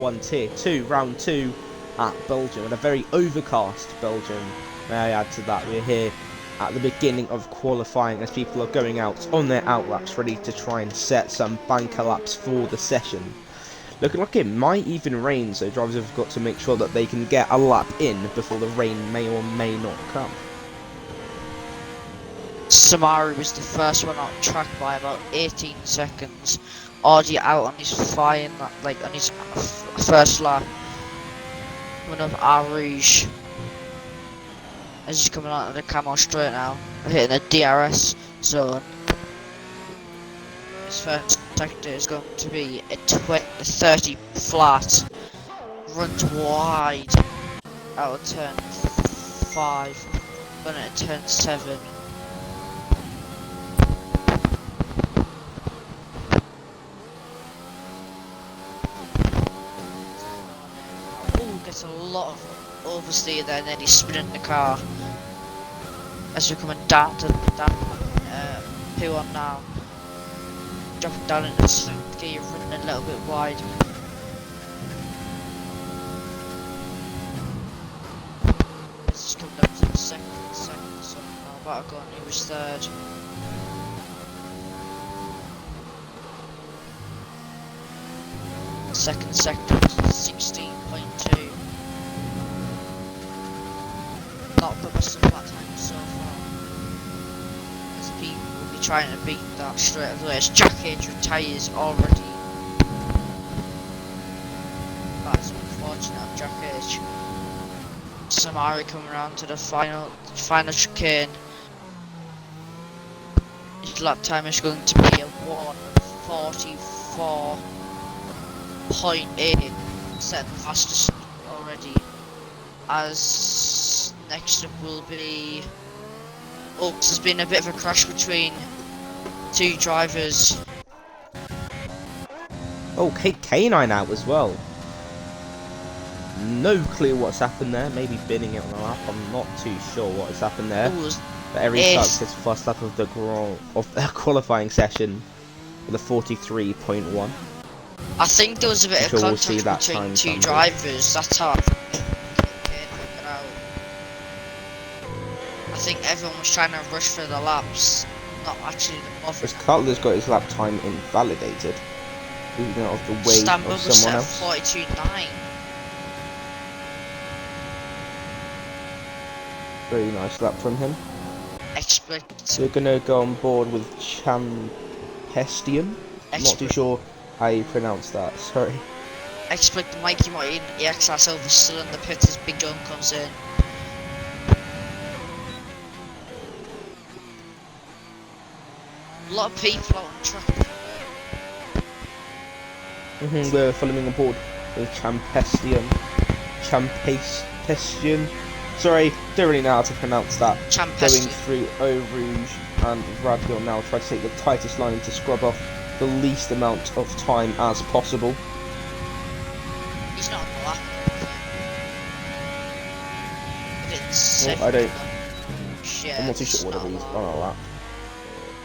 Tier 2, round 2 at Belgium, and a very overcast Belgium, may I add to that. We're here at the beginning of qualifying as people are going out on their outlaps, ready to try and set some banker laps for the session. Looking like it might even rain, so drivers have got to make sure that they can get a lap in before the rain may or may not come. Samari was the first one on track by about 18 seconds. Already out on his flying, like on his first lap. One of Arouge. As he's coming out of the camo straight now, hitting the DRS zone. His first sector is going to be a 30 flat, runs wide out of turn 5, going into turn 7. Gets a lot of oversteer there, and then he's spinning the car as we're coming down to P1 now. Dropping down into the second gear, running a little bit wide. This is coming down to the second, so now about to go on, he was third. Second sector was 16.2. Not the best of that time so far, as people will be trying to beat that straight away. As Jack Age retires already. That is unfortunate of Jack Age. Samari coming around to the final chicane. His lap time is going to be a 1:44.8, set the fastest already. As next up will be, there's been a bit of a crash between two drivers. Oh, K9 out as well. No clue what's happened there. Maybe binning it on the lap. I'm not too sure what has happened there. But Eric starts his first lap of the qualifying session with a 43.1. I think there was a bit of contact between two drivers. That's how I think everyone was trying to rush for the laps, not actually the bothering. Cutler's got his lap time invalidated, moving out of the way of someone else. 42.9. Very nice lap from him. Expect. So we're gonna go on board with Champestium. Not too sure how you pronounce that. Sorry. Expect Mikey Martin, EXS over still in the pit as Big John comes in. A lot of people out on track. We're following aboard with Champestium. Sorry, don't really know how to pronounce that. Going through Eau Rouge and Radhill now. Try to take the tightest line to scrub off the least amount of time as possible. He's not on the lap. I'm not too sure what it is on a lap.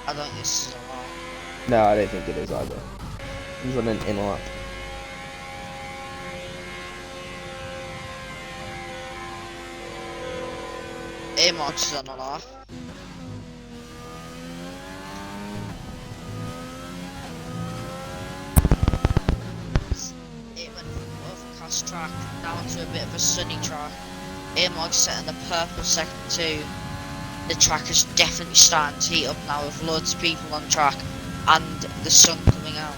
I don't think this is a lap. No, I don't think it is either. He's on an in lap. A-Mox is on a lap. It went from overcast track now onto a bit of a sunny track. A-Mox setting the purple second 2. The track is definitely starting to heat up now with loads of people on track and the sun coming out.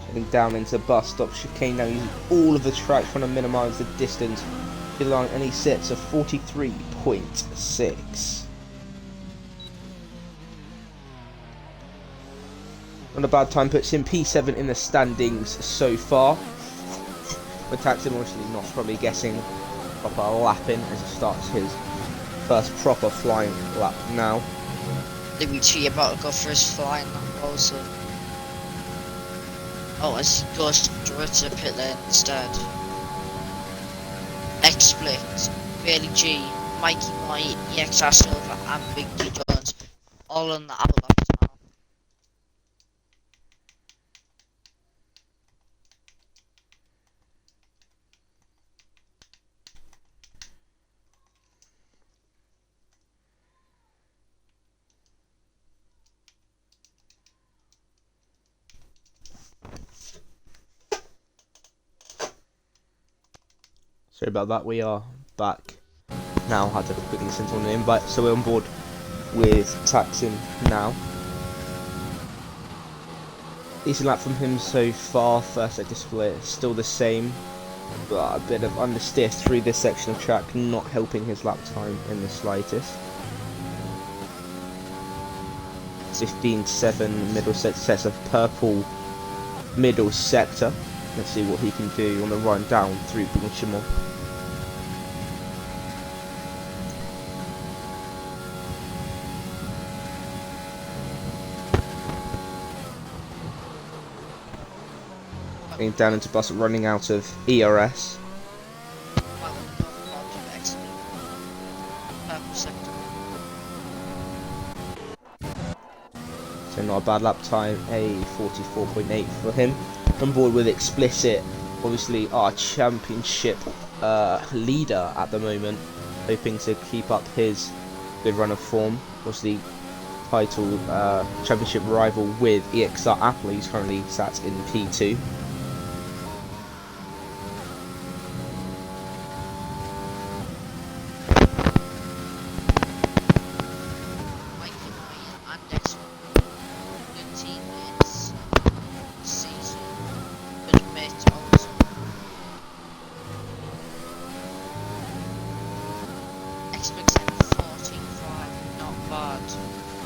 Heading down into bus stop chicane now, using all of the track, trying to minimise the distance. And he sets a 43.6. Not a bad time, puts him P7 in the standings so far. But Taxon obviously not probably guessing proper lap in as he starts his first proper flying lap now. Dimitri about to go for his flying lap also. Oh, as he goes straight to the pit lane instead. split. Bailey G, Mikey White, EXR Silver, and Big D Jones all on the apple laps now. Sorry about that, we are back now. Had to quickly send someone an invite, so we're on board with Taxin now. Decent lap from him so far. First sector split still the same, but a bit of understeer through this section of track, not helping his lap time in the slightest. 15.7 middle sector, sets of purple middle sector. Let's see what he can do on the run down through Blanchimont. Down into bus, running out of ERS. So not a bad lap time, a 44.8 for him. On board with Explicit, obviously our championship leader at the moment, hoping to keep up his good run of form. Obviously title championship rival with EXR Apple, who's currently sat in P2.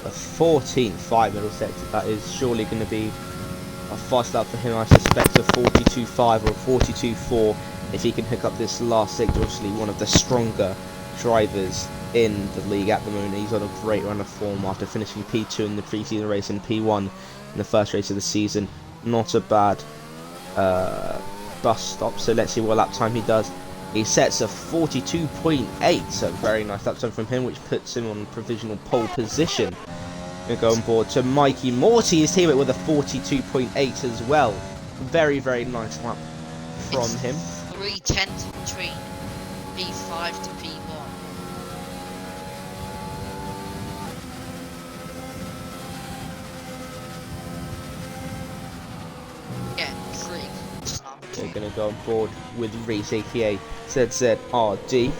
A 14.5 middle sector, that is surely going to be a fast lap for him. I suspect a 42.5 or a 42.4 if he can hook up this last sector. Obviously one of the stronger drivers in the league at the moment. He's on a great run of form after finishing P2 in the pre-season race and P1 in the first race of the season. Not a bad bus stop, so let's see what lap time he does. He sets a 42.8, so very nice lap time from him, which puts him on provisional pole position. Going to go on board to Mikey Morty, his teammate, with a 42.8 as well. Very, very nice lap from him. 3/10 between P5 to P1. Yeah, 3. We're going to go on board with Reese, aka ZZRD,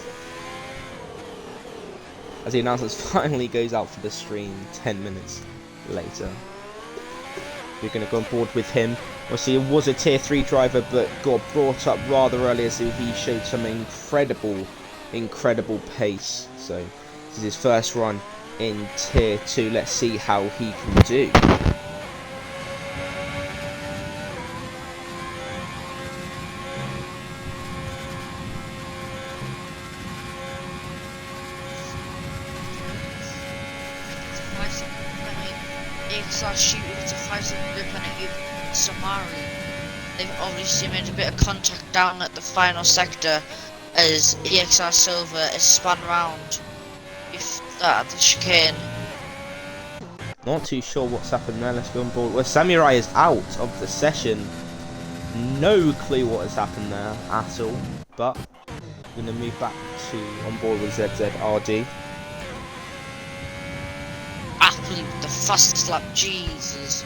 as the announcement finally goes out for the stream 10 minutes later. We're going to go on board with him. Obviously, he was a tier 3 driver, but got brought up rather early, so he showed some incredible pace. So this is his first run in tier 2. Let's see how he can do. Shooting to 5-second grip and a Samari. They've obviously made a bit of contact down at the final sector as EXR Silver is spun round if at the chicane. Not too sure what's happened there. Let's go on board. Well, Samurai is out of the session. No clue what has happened there at all. But we're going to move back to on board with ZZRD. Appley with the fastest lap, Jesus.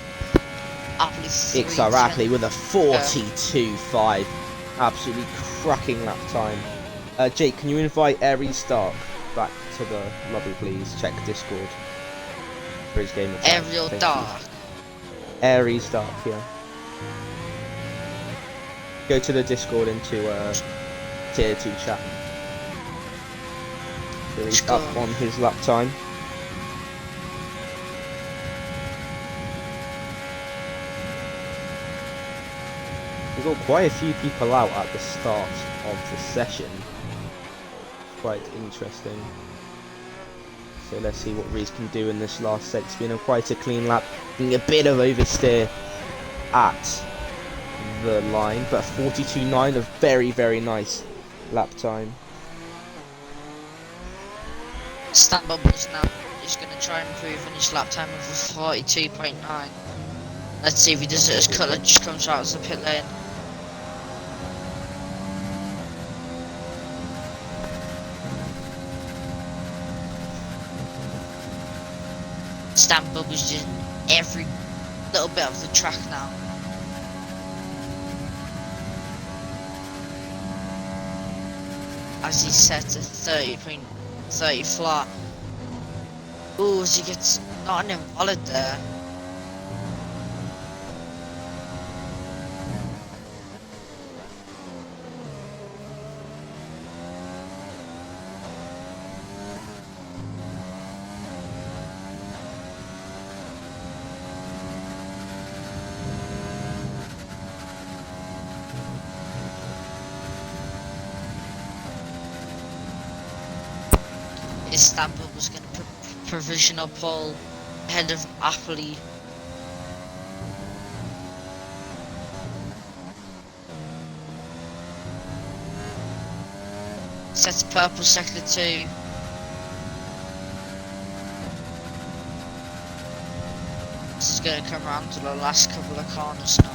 Appley EXR Appley with a 42.5. Absolutely cracking lap time. Jake, can you invite Aries Stark back to the lobby, please? Check Discord for his game. Ariel Dark. Aries Stark, yeah. Go to the Discord into tier 2 chat. So he's up on his lap time. We've got quite a few people out at the start of the session. Quite interesting. So let's see what Reese can do in this last set. It's been quite a clean lap. Being a bit of oversteer at the line, but 42.9, a very, very nice lap time. Stan Bubbles now is going to try and improve on his lap time of a 42.9. Let's see if he does it as Cutler just comes out as the pit lane. Stan Bubbles just every little bit of the track now. As he's set to 30.30 flat. Ooh, as he gets not an invalid there. Istanbul was going to provisional pole ahead of Apple. Sets purple sector 2. This is going to come around to the last couple of corners now.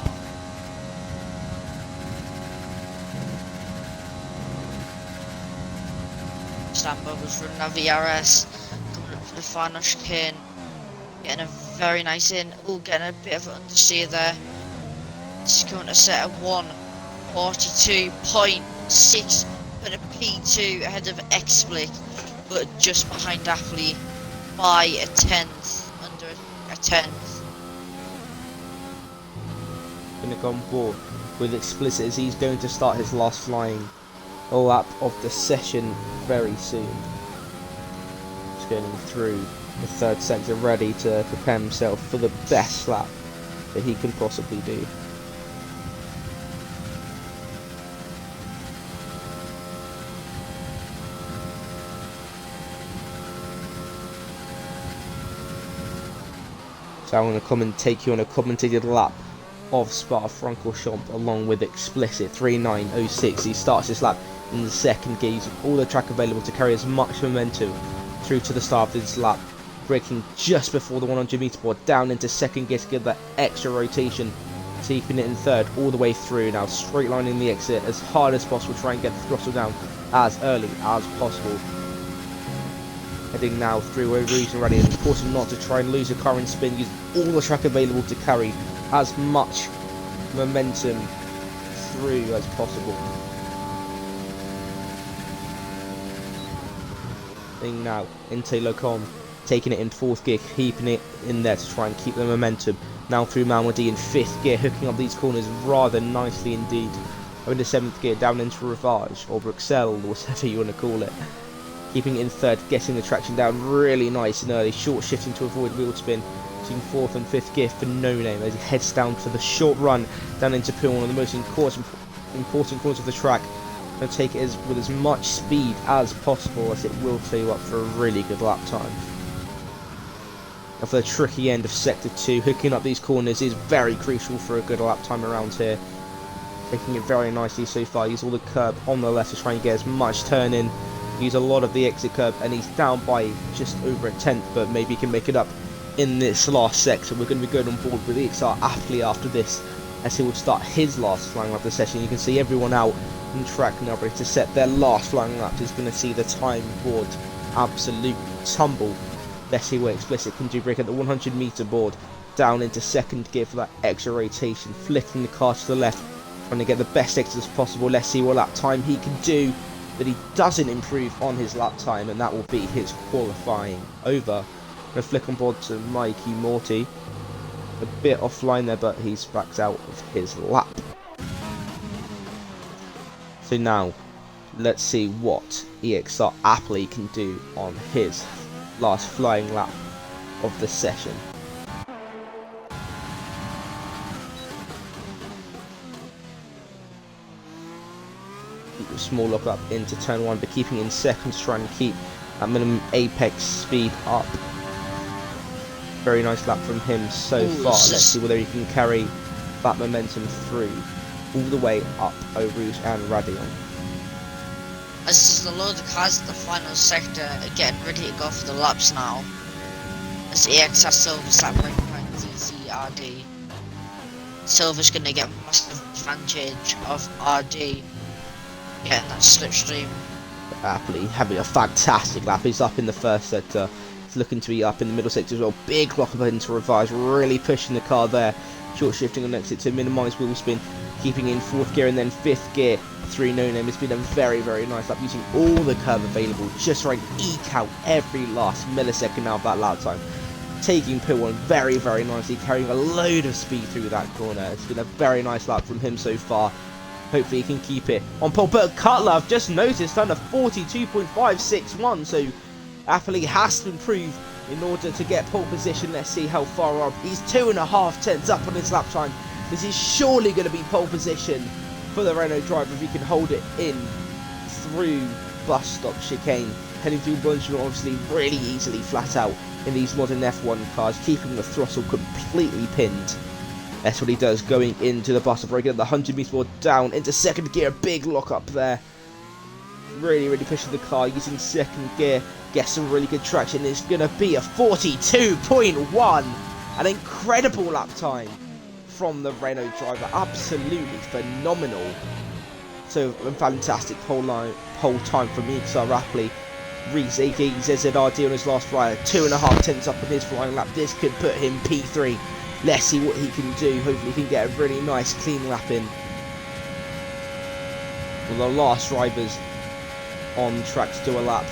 Stan Bubbles running a VRS, coming up for the final chicane, getting a very nice in. Oh, getting a bit of an understeer there. This is going to set a 1:42.6, put a P2 ahead of XSplit, but just behind Appley by a tenth, under a tenth. Going to go on board with Explicit as he's going to start his last flying lap of the session very soon. Just going through the third sector, ready to prepare himself for the best lap that he can possibly do. So I'm going to come and take you on a commentated lap of Spa-Francorchamps along with Explicit 3906. He starts his lap in the second gear, using all the track available to carry as much momentum through to the start of this lap, braking just before the 100 meter board down into second gear to give that extra rotation, keeping it in third all the way through. Now straight lining the exit as hard as possible, try and get the throttle down as early as possible. Heading now through a region ready, and important not to try and lose a car in spin, use all the track available to carry as much momentum through as possible. Thing now into Locom, taking it in fourth gear, keeping it in there to try and keep the momentum. Now through Malmedy in fifth gear, hooking up these corners rather nicely indeed. Into seventh gear, down into Rivage or Bruxelles, or whatever you want to call it. Keeping it in third, getting the traction down really nice and early, short shifting to avoid wheel spin. Using fourth and fifth gear for No Name as he heads down for the short run down into Peel, one of the most important corners of the track. And take it with as much speed as possible, as it will fill you up for a really good lap time. And for the tricky end of sector 2, hooking up these corners is very crucial for a good lap time around here. Taking it very nicely so far. Use all the curb on the left to try and get as much turn in. Use a lot of the exit curb, and he's down by just over a tenth, but maybe he can make it up in this last sector. We're going to be going on board with XR Appley after this, as he will start his last flying lap of the session. You can see everyone out on track now ready to set their last flying lap. Is going to see the time board absolutely tumble. Let's see what Explicit can do. Break at the 100 meter board down into second gear for that extra rotation, flicking the car to the left, trying to get the best exit as possible. Let's see what lap time he can do, but he doesn't improve on his lap time, and that will be his qualifying over. Going to flick on board to Mikey Morty, a bit offline there, but he's backed out of his lap. So now let's see what EXR Appley can do on his last flying lap of the session. Small lock up into turn 1, but keeping in second to try and keep that minimum apex speed up. Very nice lap from him so far. Let's see whether he can carry that momentum through all the way up Eau Rouge and Radion. as a load of cars in the final sector are getting ready to go for the laps now. As EXR Silver's lap break behind ZZRD. Silver's going to get massive advantage of RD getting that slipstream. Happily having a fantastic lap. He's up in the first sector. He's looking to be up in the middle sector as well. Big lock up into reverse, really pushing the car there. Short shifting on exit to minimise wheel spin, keeping in fourth gear and then fifth gear through No Name. It's been a very, very nice lap, using all the curve available, just trying to eke out every last millisecond out of that lap time. Taking P1 very, very nicely, carrying a load of speed through that corner. It's been a very nice lap from him so far. Hopefully he can keep it on pole. But Cutler, I've just noticed, under 42.561, so Apple has to improve in order to get pole position. Let's see how far up. He's 2.5 tenths up on his lap time. This is surely going to be pole position for the Renault driver if he can hold it in through bus stop chicane. Heading through Belgium, obviously really easily flat out in these modern F1 cars, keeping the throttle completely pinned. That's what he does going into the bus stop, breaking the 100 meters more down into second gear. Big lock up there. Really, really pushing the car using second gear. Gets some really good traction. It's going to be a 42.1. An incredible lap time from the Renault driver. Absolutely phenomenal. So a fantastic pole time from EXR Rapley. Reese aka ZZRD on his last ride. 2.5 tenths up on his flying lap. This could put him P3. Let's see what he can do. Hopefully he can get a really nice clean lap in. Well, the last drivers on track to do a lap.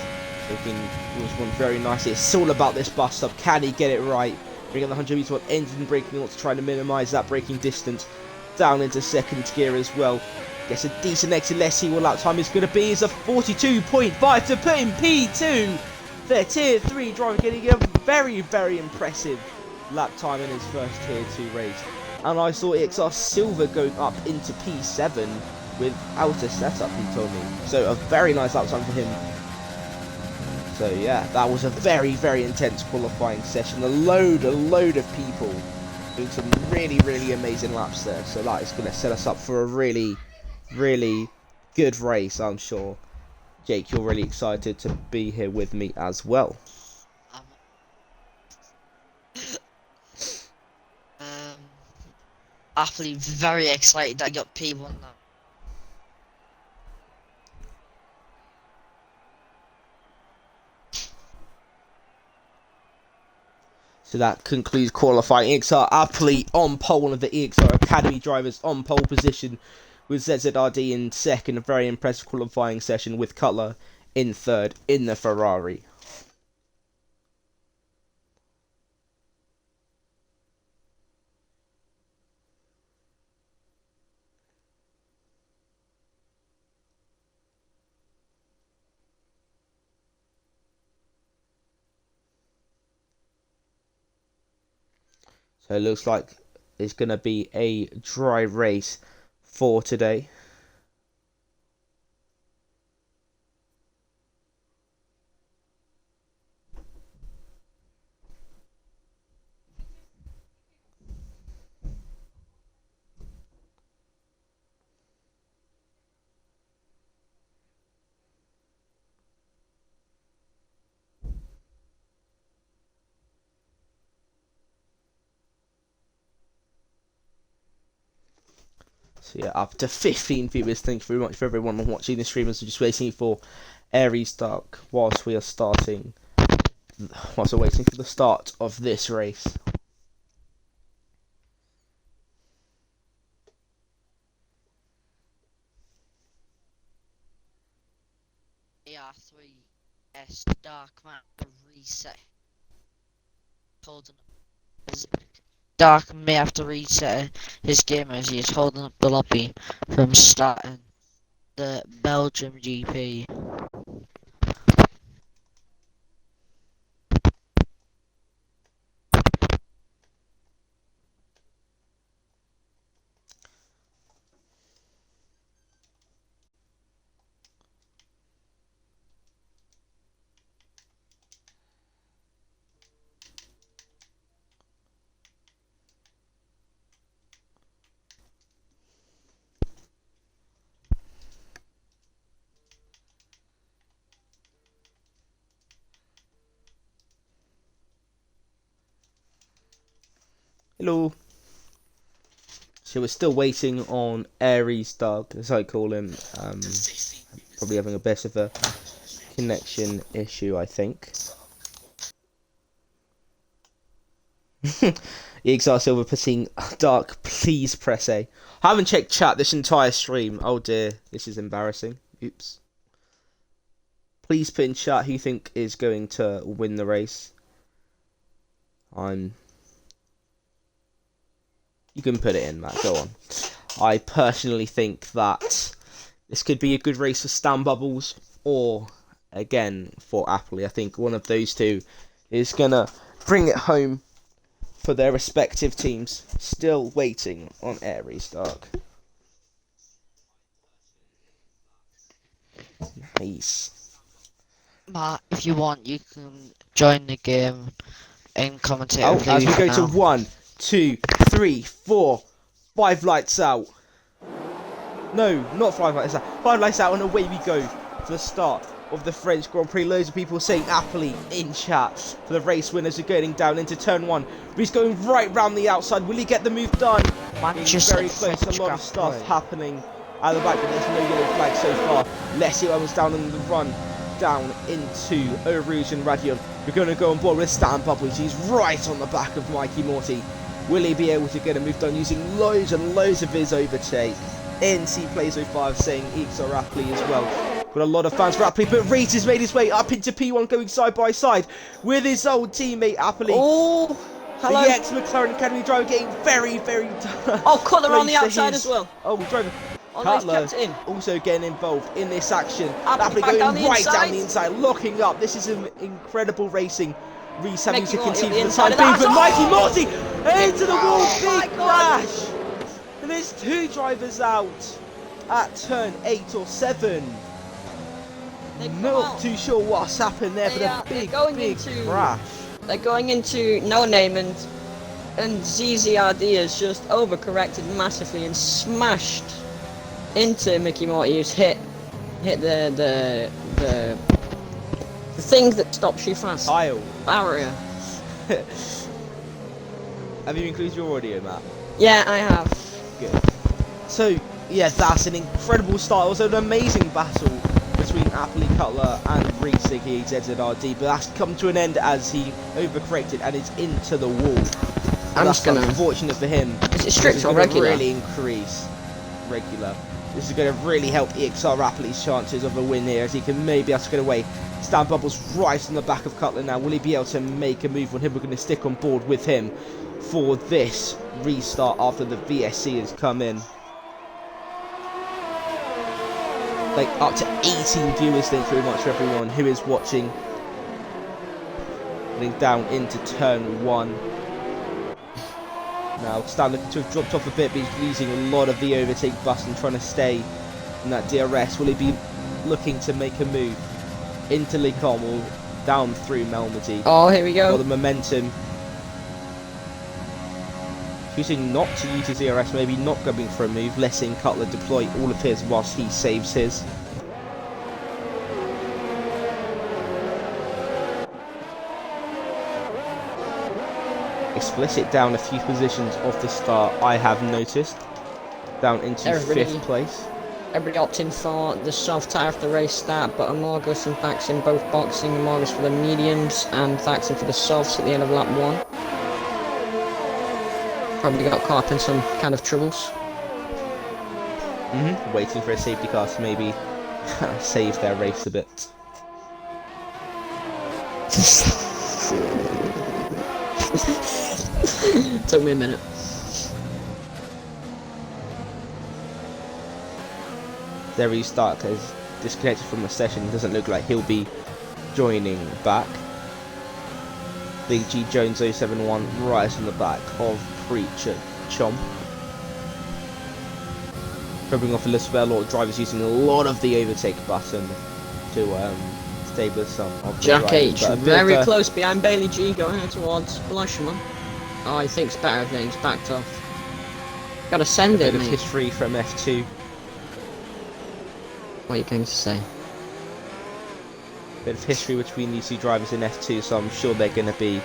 Looking was one very nicely. It's all about this bus stop. Can he get it right? Bringing the 100 meter engine braking, wants to try to minimise that braking distance. Down into second gear as well. Gets a decent exit. Let's see what lap time is going to be. It's a 42.5 to put him P2. Their tier 3 driver getting a very, very impressive lap time in his first tier 2 race. And I saw EXR Silver going up into P7 without a setup, he told me. So a very nice lap time for him. So yeah, that was a very, very intense qualifying session. A load of people doing some really, really amazing laps there. So that is going to set us up for a really, really good race, I'm sure. Jake, you're really excited to be here with me as well. Actually very excited that I got P1 now. So that concludes qualifying. EXR Apley on pole, one of the EXR Academy drivers on pole position, with ZZRD in second. A very impressive qualifying session with Cutler in third in the Ferrari. So it looks like it's going to be a dry race for today. So yeah, up to 15 viewers. Thank you very much for everyone watching the stream. As we're just waiting for Aries Dark whilst we are starting. Whilst we're waiting for the start of this race. AR3S Dark Map reset. Holding up. Dark may have to reset his game as he is holding up the lobby from starting the Belgium GP. Hello. So we're still waiting on Aries Dog, as I call him. Probably having a bit of a connection issue, I think. EXR Silver putting Dark, please press A. I haven't checked chat this entire stream. Oh dear, this is embarrassing. Oops. Please put in chat who you think is going to win the race. You can put it in, Matt. Go on. I personally think that this could be a good race for Stan Bubbles, or again for Appley. I think one of those two is gonna bring it home for their respective teams. Still waiting on Aries Dark. Nice. Matt, if you want, you can join the game and commentate. Oh, over as we for go now. to 1, 2, 3, 4, 5 lights out. No, not 5 lights out. 5 lights out, and away we go for the start of the French Grand Prix. Loads of people saying Appley in chat for the race winners are getting down into turn 1. But he's going right round the outside. Will he get the move done? He's very close. A lot of stuff happening at the back, but there's no yellow flag so far. Leslie Owens down on the run, down into Eau Rouge and Radion. We're going to go on board with Stan Bubbles. He's right on the back of Mikey Morty. Will he be able to get a move done using loads and loads of his overtake? NC Plays 05 saying EXR Appley as well. Got a lot of fans for Appley, but Reed has made his way up into P1, going side by side with his old teammate Appley. Oh, hello. The ex-McLaren Academy driver getting very, very Oh, Cutler on the outside as well. Oh, driver. Oh, no, he's Cutler kept it in. also getting involved in this action. Appley Appley back going down the right inside. down the inside, locking up. This is an incredible racing. Reese having to Mickey Morty continue on for the the time inside being, of but that. Mikey Morty into the wall, my big God. crash. And there's 2 drivers out at turn 8 or 7. They've come Not out. too sure what's happened there, They but are- a they're big, going big into- crash. They're going into No Name, and ZZRD has just overcorrected massively and smashed into Mickey Morty, who's hit the thing that stops you fast. Kyle, Barrier. have you included your audio, Matt? Yeah, I have. Good. So, yeah, that's an incredible start. It was an amazing battle between Appley, Cutler and Reese ZZRD, but that's come to an end as he overcorrected and is into the wall. I'm That's just gonna. unfortunate for him. Is it strict This is or gonna regular? really increase regular. This is going to really help EXR Appley's chances of a win here, as he can maybe have to get away. Stan Bubbles right on the back of Cutler now. Will he be able to make a move on him? We're going to stick on board with him for this restart after the VSC has come in. Like up to 18 viewers, thank you very much for everyone who is watching. Getting down into turn 1. Now, Stan looking to have dropped off a bit, but he's losing a lot of the overtake button, trying to stay in that DRS. Will he be looking to make a move into Lecom or down through Malmedy? Oh, here we go. Got the momentum. Choosing not to use his DRS, maybe not going for a move, letting Cutler deploy all of his whilst he saves his. Explicit down a few positions off the start, I have noticed. Down into Everybody- 5th place. Everybody opting for the soft tyre of the race start, but Amorgus and Thaxon both boxing. Amorgus for the mediums and Thaxon for the softs at the end of lap 1. Probably got caught up in some kind of troubles. Waiting for a safety car to maybe save their race a bit. Took me a minute. Derry Stark has disconnected from the session. Doesn't look like he'll be joining back. Big G Jones 071 right on the back of Preacher Chomp. Rubbing off a list of a lot of drivers using a lot of the overtake button to stay with some of the Jack drivers, H, but a bit very of a- close behind Bailey G, going out towards Blushman. Oh, he thinks better of things, backed off. Gotta send bit it, of mate. history from F2. What are you going to say? Bit of history between these two drivers in F2, so I'm sure they're going to be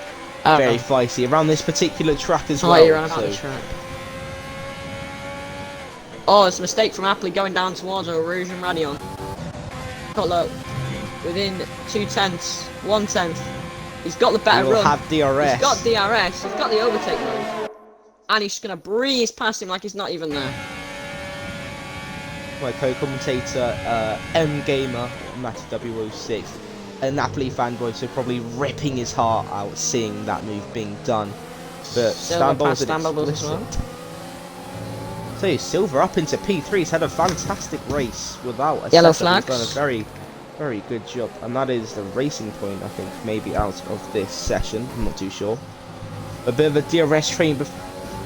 very feisty around this particular track as Oh, well. you're on about so the track. Oh, it's a mistake from Apley going down towards Rouge and Radion. Cutler within 2/10, 1/10. He's got the better he will run. have DRS. He's got DRS. He's got the overtake move. And he's gonna breeze past him like he's not even there. My co-commentator, M Gamer, Matty W06, a Napoli fanboy, so probably ripping his heart out seeing that move being done. But Silver past Stan Stan Bubbles as well. So Silver up into P3. He's had a fantastic race without a Yellow setup. flags. He's done a very, very good job, and that is the racing point. I think maybe out of this session. I'm not too sure. A bit of a DRS train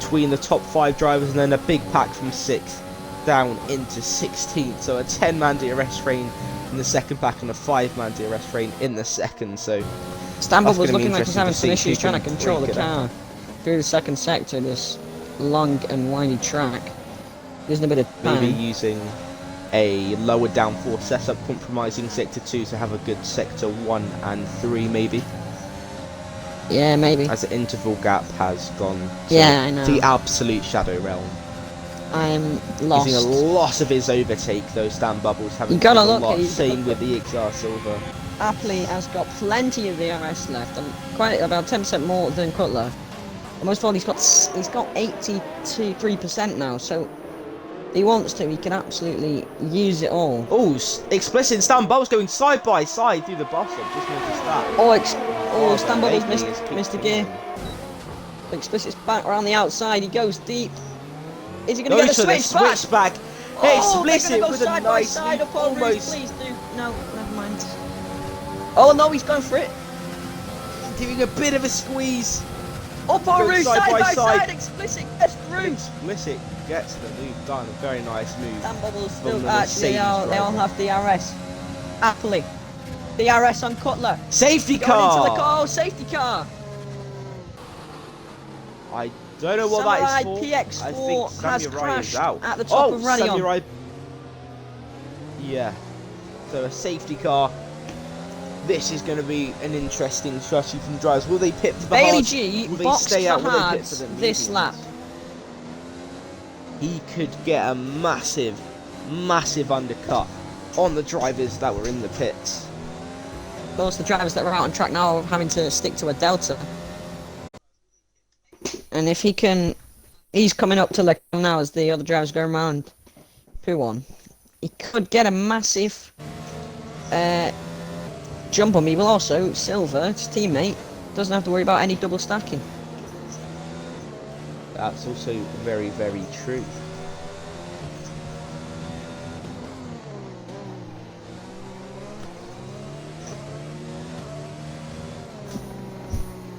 between the top 5 drivers, and then a big pack from 6th down into 16th. So a 10-man DRS train in the second pack and a 5-man DRS train in the second. So Stan that's Bubbles gonna be looking like he's interesting having to some see issues who trying to can control the break it up. car through the second sector, this long and windy track. There's a bit of Maybe time. using a lower downforce setup, compromising sector 2 to have a good sector 1 and 3 maybe, Yeah, maybe. as the interval gap has gone to Yeah, I know. the absolute shadow realm. I'm lost. Using a lot of his overtake though, Stan Bubbles having You gotta to do a look lot. at his- Same with the XR Silver. Apley has got plenty of DRS left, and quite about 10% more than Cutler. And most of all, he's got 83% now, so if he wants to, he can absolutely use it all. Oh, explicit Stan Bubbles going side by side through the bottom. Just noticed that. Oh, Stan Bubbles lately missed, it's kicked missed a him gear. on. Explicit's back around the outside, he goes deep. Is he going to Goes get the for switch back? switchback. Oh, they're Explicit gonna go with a side by nice side move, up on Rouge, almost please do. No, never mind. Oh no, he's going for it. doing a bit of a squeeze. Up on Goes Rouge, side side by by side. side, Explicit gets through. Explicit gets the move done. A very nice move. Stan Bubbles From still the actually they all Mercedes have DRS. Happily. DRS on Cutler. Safety Going into the car. car, oh, safety car. I don't know what that is for. Samurai I PX4 think has Samurai crashed is out. at the top of Radion. Samurai. Yeah. So a safety car. This is going to be an interesting strategy from drivers. Will they pit for the Bailey hard? G Will they boxed stay for out? Will they pit hards for the this mediums? lap. He could get a massive, massive undercut on the drivers that were in the pits. Of course, the drivers that were out on track now are having to stick to a delta. And if he can, he's coming up to Leclerc now as the other drivers go around. Who won? He could get a massive jump on me, but also Silver, his teammate, doesn't have to worry about any double stacking. That's also very, very true.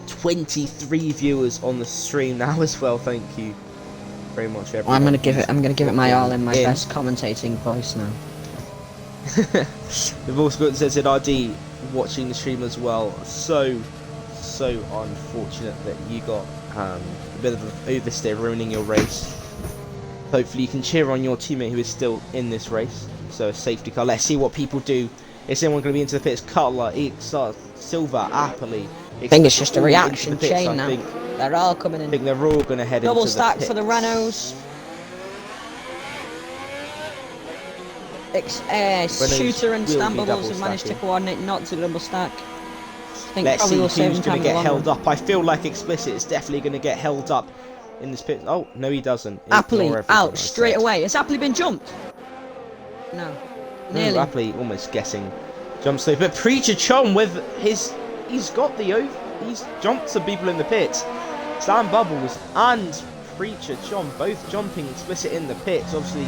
"23 viewers on the stream now as well. Thank you very much, everyone. I'm gonna give it my all in my In. best commentating voice now. We've also got ZZRD watching the stream as well. So unfortunate that you got a bit of an oversteer ruining your race. Hopefully you can cheer on your teammate who is still in this race. So a safety car. Let's see what people do. Is anyone going to be into the pits? Cutler, XR, Silver, Appley. I think it's just a all reaction into the pits, chain I now. think. They're all coming I in. think they're all going to head Double into the stack pits. for the Renaults. Shooter and will Stan be Bubbles double have managed to stacking. coordinate not to double stack. I think Let's probably see will save who's him going time to in the get long held run. up. I feel like Explicit is definitely going to get held up in this pit. Oh, no he doesn't. Ignore Appley everything out I straight said. away. Has Appley been jumped? No. No, Nearly. Appley almost guessing jump slope. But Preacher Chom with he's got the he's jumped some people in the pits. Stan Bubbles and Preacher Chom both jumping Explicit in the pits. Obviously,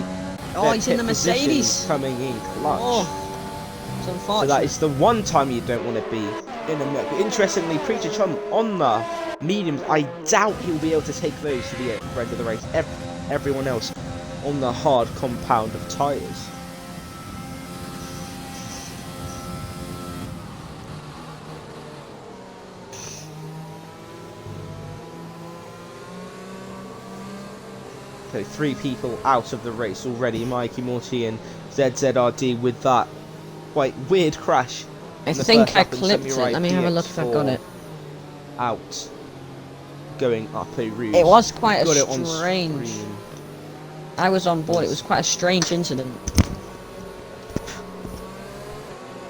Oh, their he's in pit the position Mercedes. coming in clutch. Oh, it's So unfortunate. that is the one time you don't want to be in a Merc. Interestingly, Preacher Chum on the mediums, I doubt he'll be able to take those to the end of the race. Everyone else on the hard compound of tyres. So 3 people out of the race already. Mikey Morty and ZZRD with that quite weird crash. I in the think first I lap, and clipped it. Samurai Let me have a look if I've got DX4 it. Out going up a rouge. It was quite Got a it on strange. screen. I was on board. It was quite a strange incident.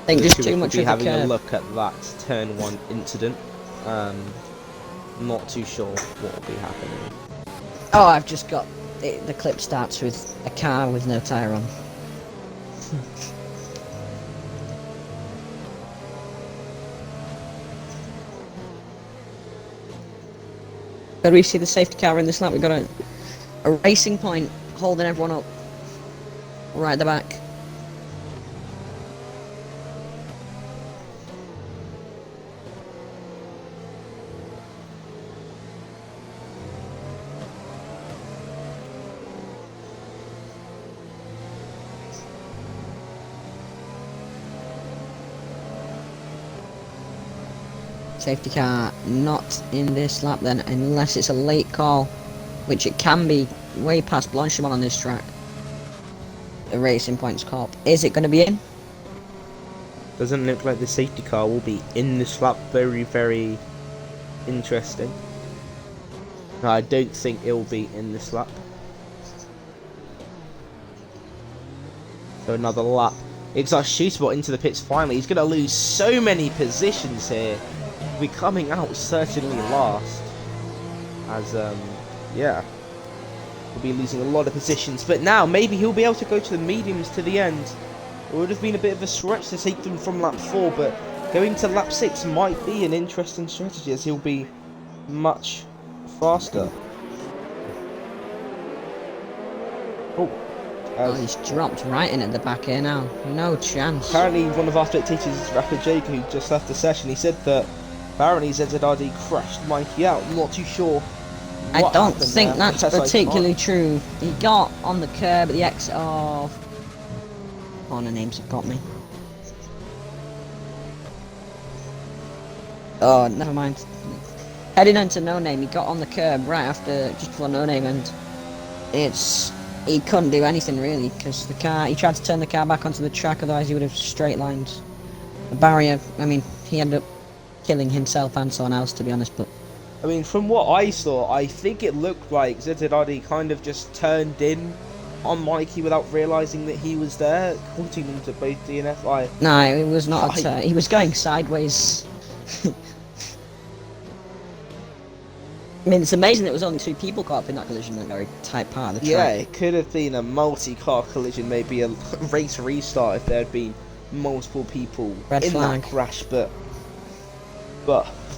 I think just too much be of the having a curve. look at that turn 1 incident. Not too sure what will be happening. Oh, I've just got the clip starts with a car with no tyre on. But we see the safety car in this lap. We've got a racing point holding everyone up right at the back. Safety car not in this lap then, unless it's a late call, which it can be way past Blanchimont on this track. The Racing Points Corp. Is it going to be in? Doesn't look like the safety car will be in this lap. Very, very interesting. No, I don't think it will be in this lap. So another lap. It's our shootable into the pits finally. He's going to lose so many positions here. He'll be coming out certainly last. As, yeah. He'll be losing a lot of positions. But now, maybe he'll be able to go to the mediums to the end. It would have been a bit of a stretch to take them from lap 4, but going to lap 6 might be an interesting strategy as he'll be much faster. Oh, he's dropped right in at the back here now. No chance. Apparently one of our spectators is Rapper Jake, who just left the session. He said that apparently ZZRD crashed Mikey out. I'm not too sure. I don't think there. that's particularly true. He got on the curb at the exit of... Oh, the names have got me. Oh, never mind. Heading into No Name, he got on the curb right after, just before No Name, and he couldn't do anything really, because the car, he tried to turn the car back onto the track, otherwise he would have straight lined the barrier. I mean, he ended up killing himself and someone else, to be honest, but... I mean, from what I saw, I think it looked like ZZRD kind of just turned in on Mikey without realising that he was there, according to both DNFI. No, it was not. He was going sideways. I mean, it's amazing there was only 2 people caught up in that collision in a very tight part of the track. Yeah, it could have been a multi-car collision, maybe a race restart if there had been multiple people Red in flag. that crash, but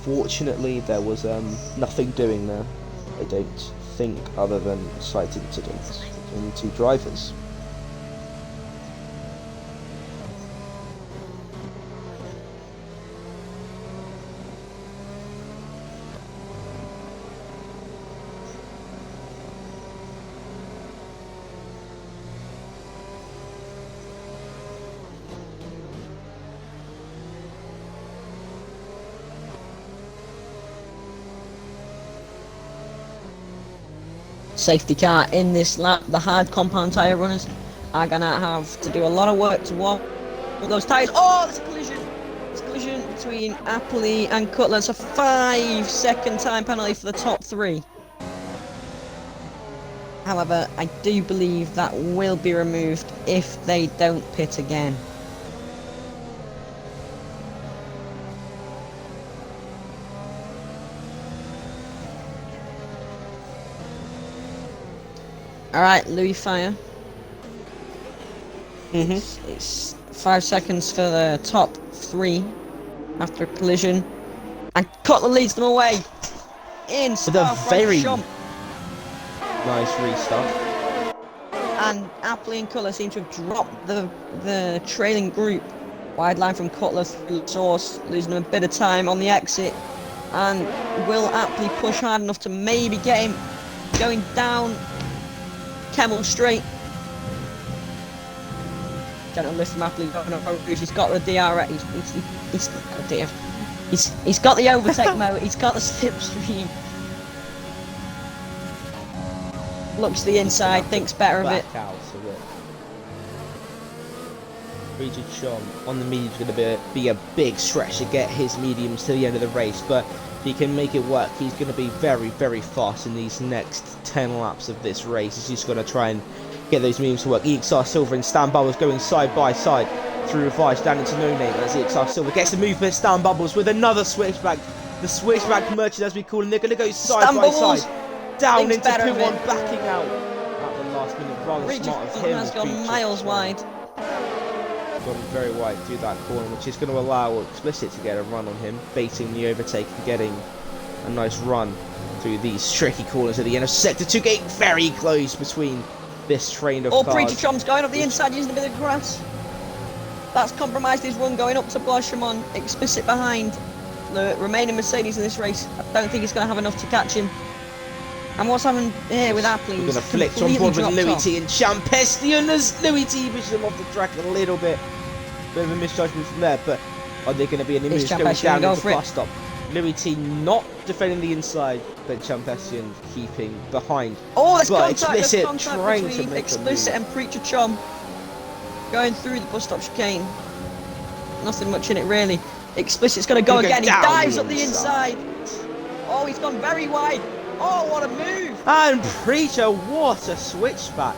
fortunately there was nothing doing there, I don't think, other than a slight incident between the 2 drivers. Safety car in this lap. The hard compound tyre runners are gonna have to do a lot of work to warm those tyres. Oh, there's a collision. There's a collision between Appley and Cutler. It's a 5-second time penalty for the top 3. However, I do believe that will be removed if they don't pit again. Alright, Louis Fire. It's 5 seconds for the top 3 after a collision. And Cutler leads them away. In With a very jump. nice restart. And Appley and Cutler seem to have dropped the trailing group. Wide line from Cutler through the source, losing them a bit of time on the exit. And will Appley push hard enough to maybe get him going down Kemmel Straight? Gentle lift from Appley going up Rouge. He's got the DRS. He's got the overtake mode. He's got the slipstream. Looks to the inside, thinks better of it. Richard Sean on the medium is going to be a big stretch to get his mediums to the end of the race, but he can make it work, he's going to be very, very fast in these next 10 laps of this race. He's just going to try and get those moves to work. EXR Silver and Stan Bubbles going side by side through Revice down into No Name as EXR Silver gets the move for Stan Bubbles with another switchback. The switchback merchant, as we call him, they're going to go side by side down into P1, backing out at the last minute. Rather smart of him. Has gone miles wide. Gone very wide through that corner, which is going to allow Explicit to get a run on him, baiting the overtake and getting a nice run through these tricky corners at the end of Sector 2, getting very close between this train of cars. Preacher Chom's going up the inside using a bit of grass. That's compromised his run going up to Blanchimont. Explicit behind the remaining Mercedes in this race. I don't think he's going to have enough to catch him. And what's happened here with Appley? We're going to flick on board with Louis T and Champestian as Louis T pushes him off the track a little bit. Bit of a misjudgment from there, but are they going to be an image going down into the bus stop? Louis T not defending the inside, but Champestian keeping behind. Oh, there's but contact, Explicit trying to make Explicit and Preacher Chom going through the bus stop chicane. Nothing much in it really. Explicit's going to go again. He dives up the inside. Oh, he's gone very wide. Oh, what a move! And Preacher, what a switchback!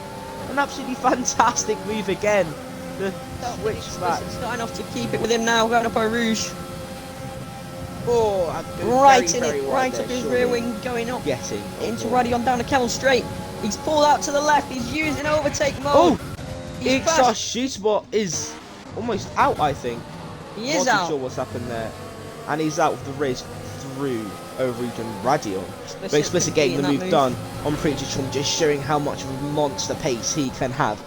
An absolutely fantastic move again. The switchback. It's not enough to keep it with him now, going up Eau Rouge. Oh, right in it, right up his rear wing, going up getting into Radion down to Kemmel Straight. He's pulled out to the left, he's using overtake mode. Oh! EXR Shootbot is almost out, I think. He is Not out. too sure what's happened there. And he's out of the race through Overreach and Radion. But Explicit getting the move done on Preacher Chom, just showing how much of a monster pace he can have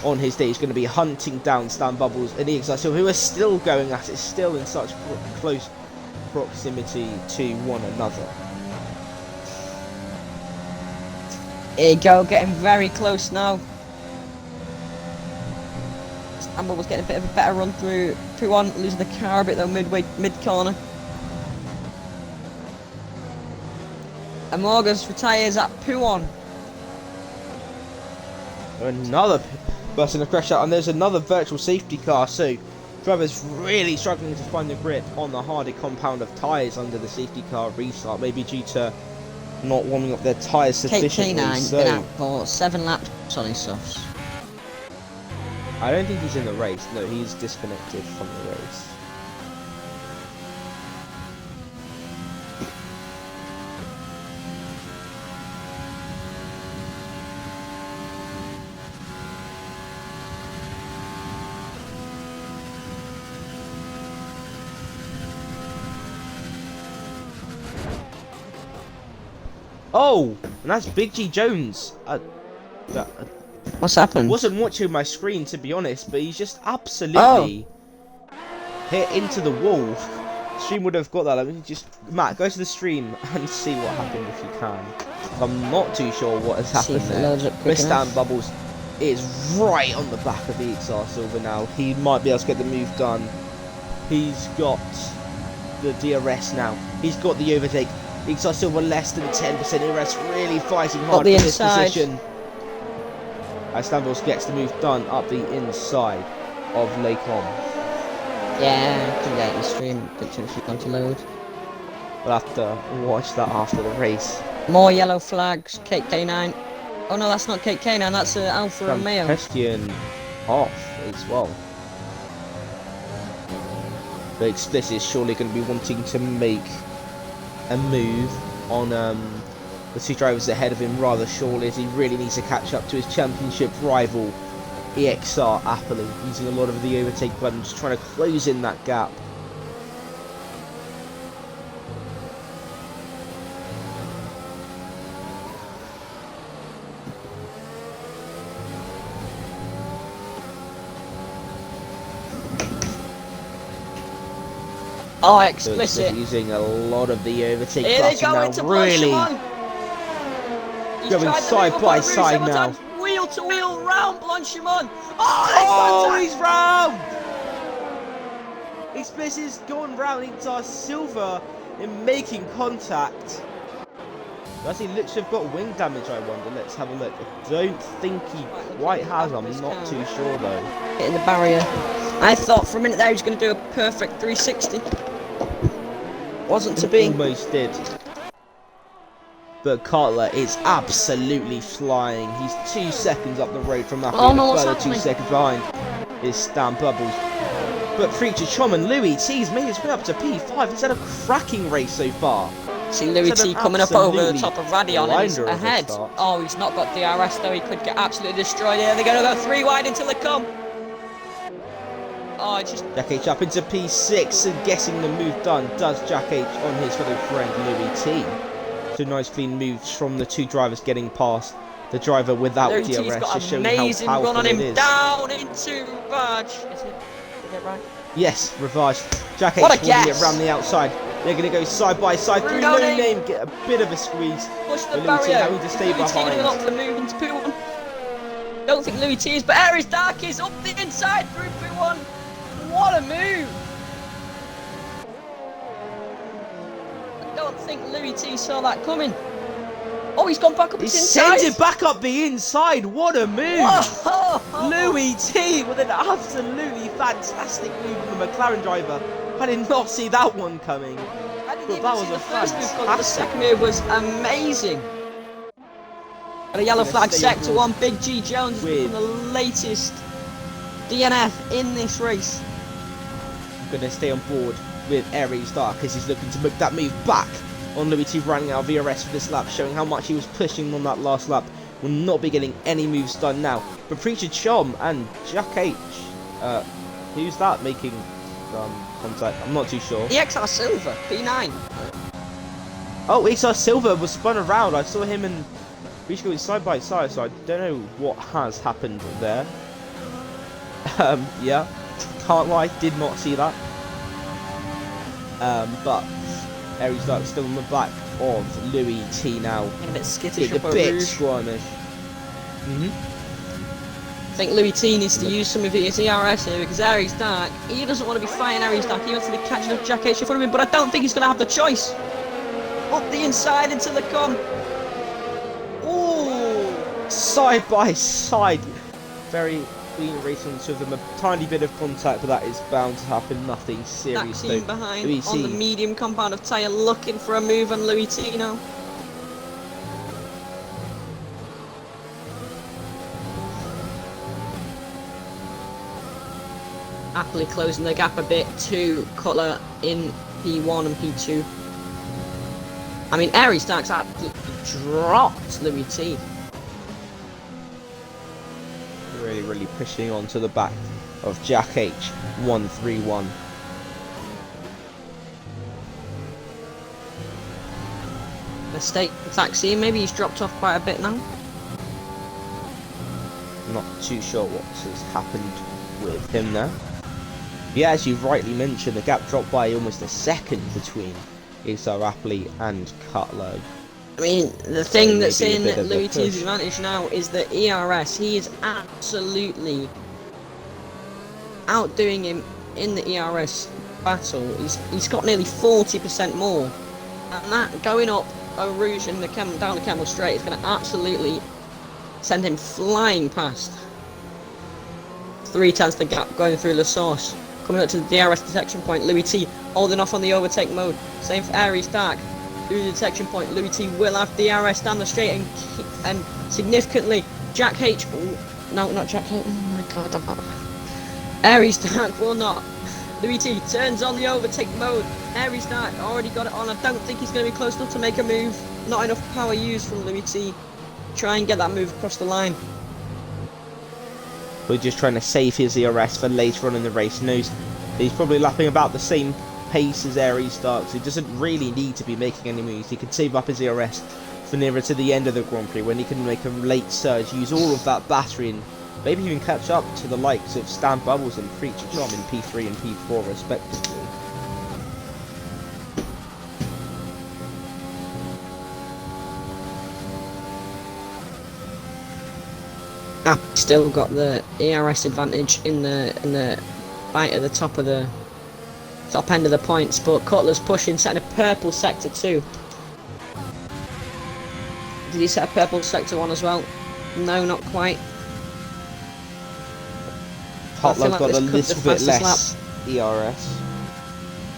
on his day. He's going to be hunting down Stan Bubbles and EXR Silver, who are still going at it, still in such close proximity to one another. Here you go, getting very close now. Stan Bubbles getting a bit of a better run through P1, losing the car a bit though mid corner. And Morgus retires at P1. Another person to crash out, and there's another virtual safety car, so drivers really struggling to find the grip on the harder compound of tyres under the safety car restart, maybe due to not warming up their tyres sufficiently. K9 been out for 7 laps on his softs. I don't think he's in the race, no, he's disconnected from the race. Oh, and that's Big G Jones. What's happened? I wasn't watching my screen, to be honest, but he's just absolutely hit into the wall. Stream would have got that. Let me just, Matt, go to the stream and see what happened if you can. I'm not too sure what has happened there. But Stan Bubbles is right on the back of the EXR Silver now. He might be able to get the move done. He's got the DRS now. He's got the overtake. EXR Silver less than 10% DRS, really fighting hard for this position. As Stan Bubbles gets the move done up the inside of Lacom. Yeah, I can get it in the stream, picture if you want to load. We'll have to watch that after the race. More yellow flags, K9. Oh no, that's not K9, that's Alfa Romeo. Question off as well. The Explicit is surely going to be wanting to make a move on the two drivers ahead of him rather surely, as he really needs to catch up to his championship rival EXR Appley, using a lot of the overtake buttons, trying to close in that gap. Oh, Explicit. So using a lot of the overtake Here they go now, into really going side by side now. Wheel to wheel round Blanchimont. Oh, he's round! Explicit's gone round into Silver in making contact. Does he literally have got wing damage, I wonder? Let's have a look. I don't think he quite has, I'm not too sure though. Hitting the barrier. I thought for a minute there he was going to do a perfect 360. Wasn't to be. Almost did. But Cutler is absolutely flying. He's 2 seconds up the road from Apple, and a further 2 seconds behind is Stan Bubbles. But Preacher Chom and Louis T's made his way up to P5. It's had a cracking race so far. See Louis T coming up over the top of Radion and he's ahead. Oh, he's not got DRS though. He could get absolutely destroyed here. They're going to go 3 wide until they come. Oh, just... Jack H up into P6 and getting the move done. Does Jack H on his fellow friend Louis T. So nice clean moves from the 2 drivers getting past the driver without Louis DRS. T's got Just showing amazing how run on powerful him it is. down into Raj. Is it right? Yes, reverse. Jack H What a winning it guess. around the outside. They're going to go side by side through No No Name. Name, get a bit of a squeeze. Push the Louis T barrier. having to stay Louis T behind. going up for the move into P1. Don't think Louis T is, but Aries Dark is up the inside through P1. What a move! I don't think Louis T saw that coming. Oh, he's gone back up his He inside. sends it back up the inside. What a move! Whoa. Louis T with an absolutely fantastic move from the McLaren driver. I did not see that one coming. I didn't But even that see was the a first move, but the fantastic- second move was amazing. And a yellow Gonna flag stay sector on 1. Big G Jones has with- become the latest DNF in this race. Going to stay on board with Aries Dark as he's looking to make that move back on Louis T, running out of VRS for this lap, showing how much he was pushing on that last lap. Will not be getting any moves done now. But Preacher Chom and Jack H, who's that making contact? I'm not too sure. EXR Silver, P9. Oh, XR Silver was spun around. I saw him and Preacher going side by side, so I don't know what has happened there. Yeah, can't lie, did not see that. But Aries Dark still on the back of Louis T now. Getting a bit skittish Getting up a at bit Rouge. squirmish. I think Louis T needs to use some of his ERS here because Aries Dark, he doesn't want to be fighting Aries Dark, he wants to be catching up Jack H in front of him, but I don't think he's going to have the choice. Up the inside until they come. Ooh! Side by side. Very clean race on two of them. A tiny bit of contact, but that is bound to happen. Nothing serious That team though. behind Louis on the T. medium compound of tyre looking for a move on Louis T now. Happily closing the gap a bit to Cutler in P1 and P2. I mean, Aries Dark's absolutely dropped Louis T. Really pushing on to the back of Jack H. 131. Mistake taxi, maybe he's dropped off quite a bit now. Not too sure what has happened with him there. Yeah, as you rightly mentioned, the gap dropped by almost a second between Isar Rapley and Cutler. I mean, the thing that's maybe a in bit of a Louis T's push. advantage now is the ERS. He is absolutely outdoing him in the ERS battle. He's got nearly 40% more, and that going up Eau Rouge and down the Camel Straight is going to absolutely send him flying past. 3 times the gap going through La Source. Coming up to the DRS detection point, Louis T holding off on the overtake mode. Same for Aries Dark. Through the detection point, Louis T will have DRS down the straight and significantly Jack H. Ooh, no, not Jack H. Oh my god, Aries Dark will not. Louis T turns on the overtake mode. Aries Dark already got it on. I don't think he's going to be close enough to make a move. Not enough power used from Louis T. Try and get that move across the line. We're just trying to save his ERS for later on in the race. Knows he's probably lapping about the same pace as Aries Dark, so he doesn't really need to be making any moves. He can save up his ERS for nearer to the end of the Grand Prix when he can make a late surge, use all of that battery, and maybe even catch up to the likes of Stan Bubbles and Preacher Chom in P3 and P4 respectively. Still got the ERS advantage in the fight at the top end of the points, but Cutler's pushing, setting a purple sector 2. Did he set a purple sector 1 as well? No, not quite. Cutler's like got a this could be the little bit fastest less ERS,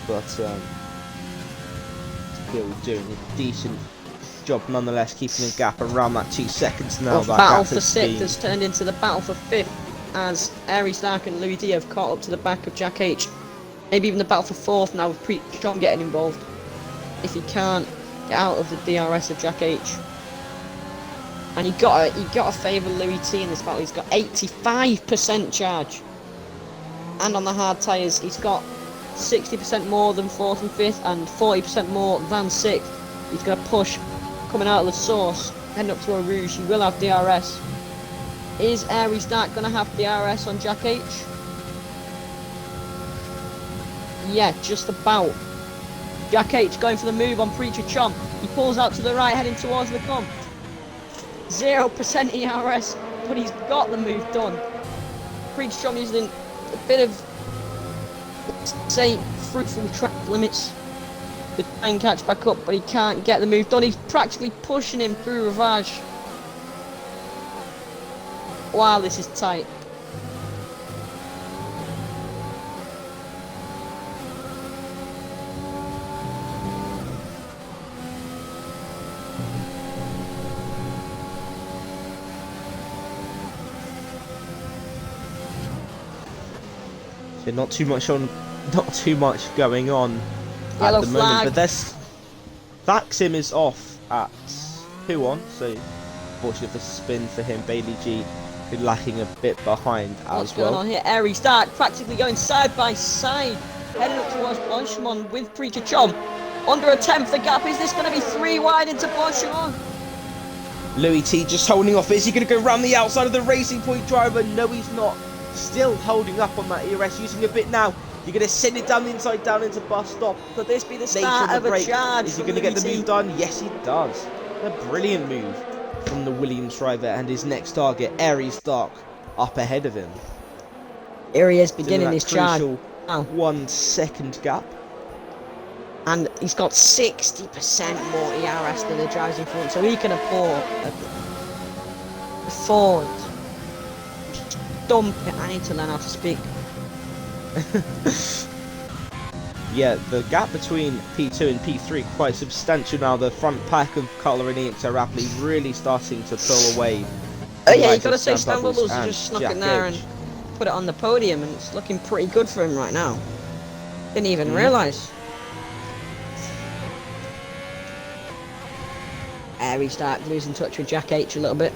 but still doing a decent job nonetheless, keeping a gap around that 2 seconds now. Well, That battle gap for has 6th been- has turned into the battle for 5th as Aries Dark and Louis D have caught up to the back of Jack H. Maybe even the battle for 4th now with John getting involved. If he can't get out of the DRS of Jack H. And you gotta favour Louis T in this battle. He's got 85% charge. And on the hard tyres, he's got 60% more than 4th and 5th and 40% more than 6th. He's gonna push coming out of the source, heading up to a Rouge. He will have DRS. Is Aries Dark gonna have DRS on Jack H? Yeah, just about. Jack H going for the move on Preacher Chom. He pulls out to the right, heading towards the comp. 0% ERS, but he's got the move done. Preacher Chom using a bit of, let's say, fruitful track limits to try and catch back up, but he can't get the move done. He's practically pushing him through Ravage. Wow, this is tight. So not too much going on Yellow at the flag. moment, but there's Vaxim is off at 2-1, so fortunate for spin for him. Bailey G been lacking a bit behind What's as going well. on here? Aries Dark practically going side by side, heading up towards Blanchimon with Preacher Chom. Under a 10th the gap. Is this going to be 3 wide into Blanchimon? Louis T just holding off. Is he going to go round the outside of the Racing Point driver? No, he's not. Still holding up on that ERS, using a bit now. You're going to send it down the inside, down into bus stop. Could this be the Later start in of the a break. charge? Is he from going to get the Louis move T? done? Yes, he does. A brilliant move from the Williams driver, and his next target, Aries Dark, up ahead of him. Here he is Still in beginning that his charge. crucial Now. 1 second gap. And he's got 60% more ERS than the drivers in front, so he can afford dump it. I need to learn how to speak. Yeah, the gap between P2 and P3 quite substantial now. The front pack of Cutler and EXO rapidly really starting to pull away. Oh yeah, you Likes gotta of say Stan Stan Bubbles and just snuck Jack in there H. and put it on the podium, and it's looking pretty good for him right now. Didn't even Mhm. realise. Aries Stark losing touch with Jack H a little bit.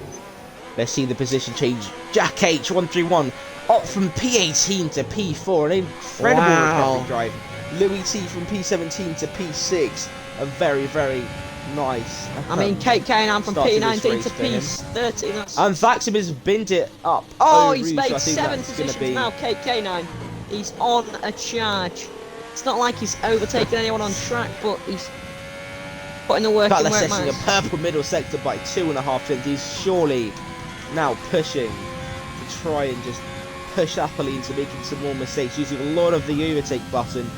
Let's see the position change. Jack H 131 up from P18 to P4. An incredible Wow. recovery drive. Louis T from P17 to P6. A very, very nice. I mean, Kate Kane from start to this P19 race to for him. P13. That's... And Vaxim has binned it up. Oh, he's Rouge, made so I think 7 that's gonna positions be... now, KK9. He's on a charge. It's not like he's overtaken anyone on track, but he's putting the work in Cutler where it setting a matters. purple middle sector by 2.5 cents. He's surely now pushing to try and just push Appley into making some more mistakes, using a lot of the overtake button.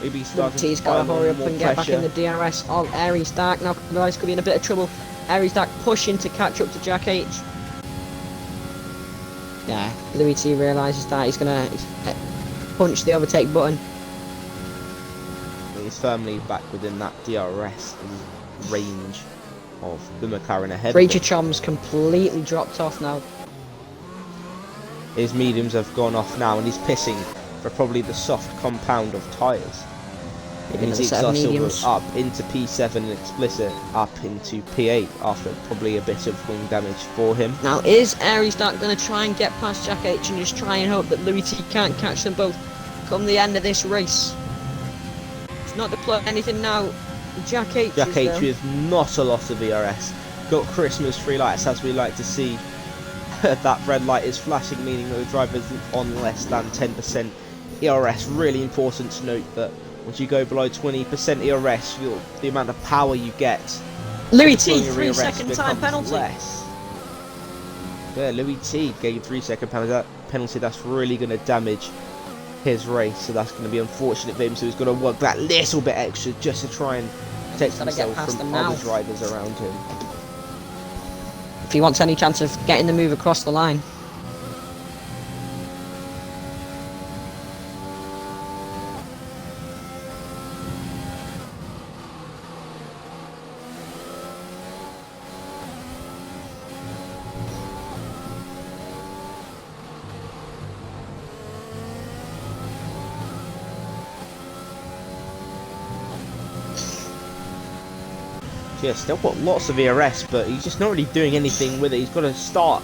Maybe starting He's to got to pile hurry on up more and get back in pressure. the DRS of Aries Dark now, otherwise could be in a bit of trouble. Aries Dark pushing to catch up to Jack H. Yeah, Louis T realises that he's gonna punch the overtake button. He's firmly back within that DRS range of the McLaren ahead Preacher of Chom's completely dropped off now. him. His mediums have gone off now, and he's pissing for probably the soft compound of tyres. Maybe And another set of Silver mediums. up into P7 and Explicit up into P8 after probably a bit of wing damage for him. Now, is Aries Dark going to try and get past Jack H and just try and hope that Louis T can't catch them both come the end of this race? It's not deploying anything now. Jack H Jack is H there. with not a lot of ERS. Got Christmas free lights, as we like to see. That red light is flashing, meaning that the driver's on less than 10% ERS. Really important to note that once you go below 20% ERS, the amount of power you get. Louis T, deploying your 3 ERS second time becomes penalty. less. Yeah, Louis T gave 3 second penalty. That's really going to damage his race, so that's going to be unfortunate for him. So he's got to work that little bit extra just to try and protect Gotta get himself past from them now. other drivers around him. If he wants any chance of getting the move across the line. Yeah, still got lots of ERS, but he's just not really doing anything with it. He's got to start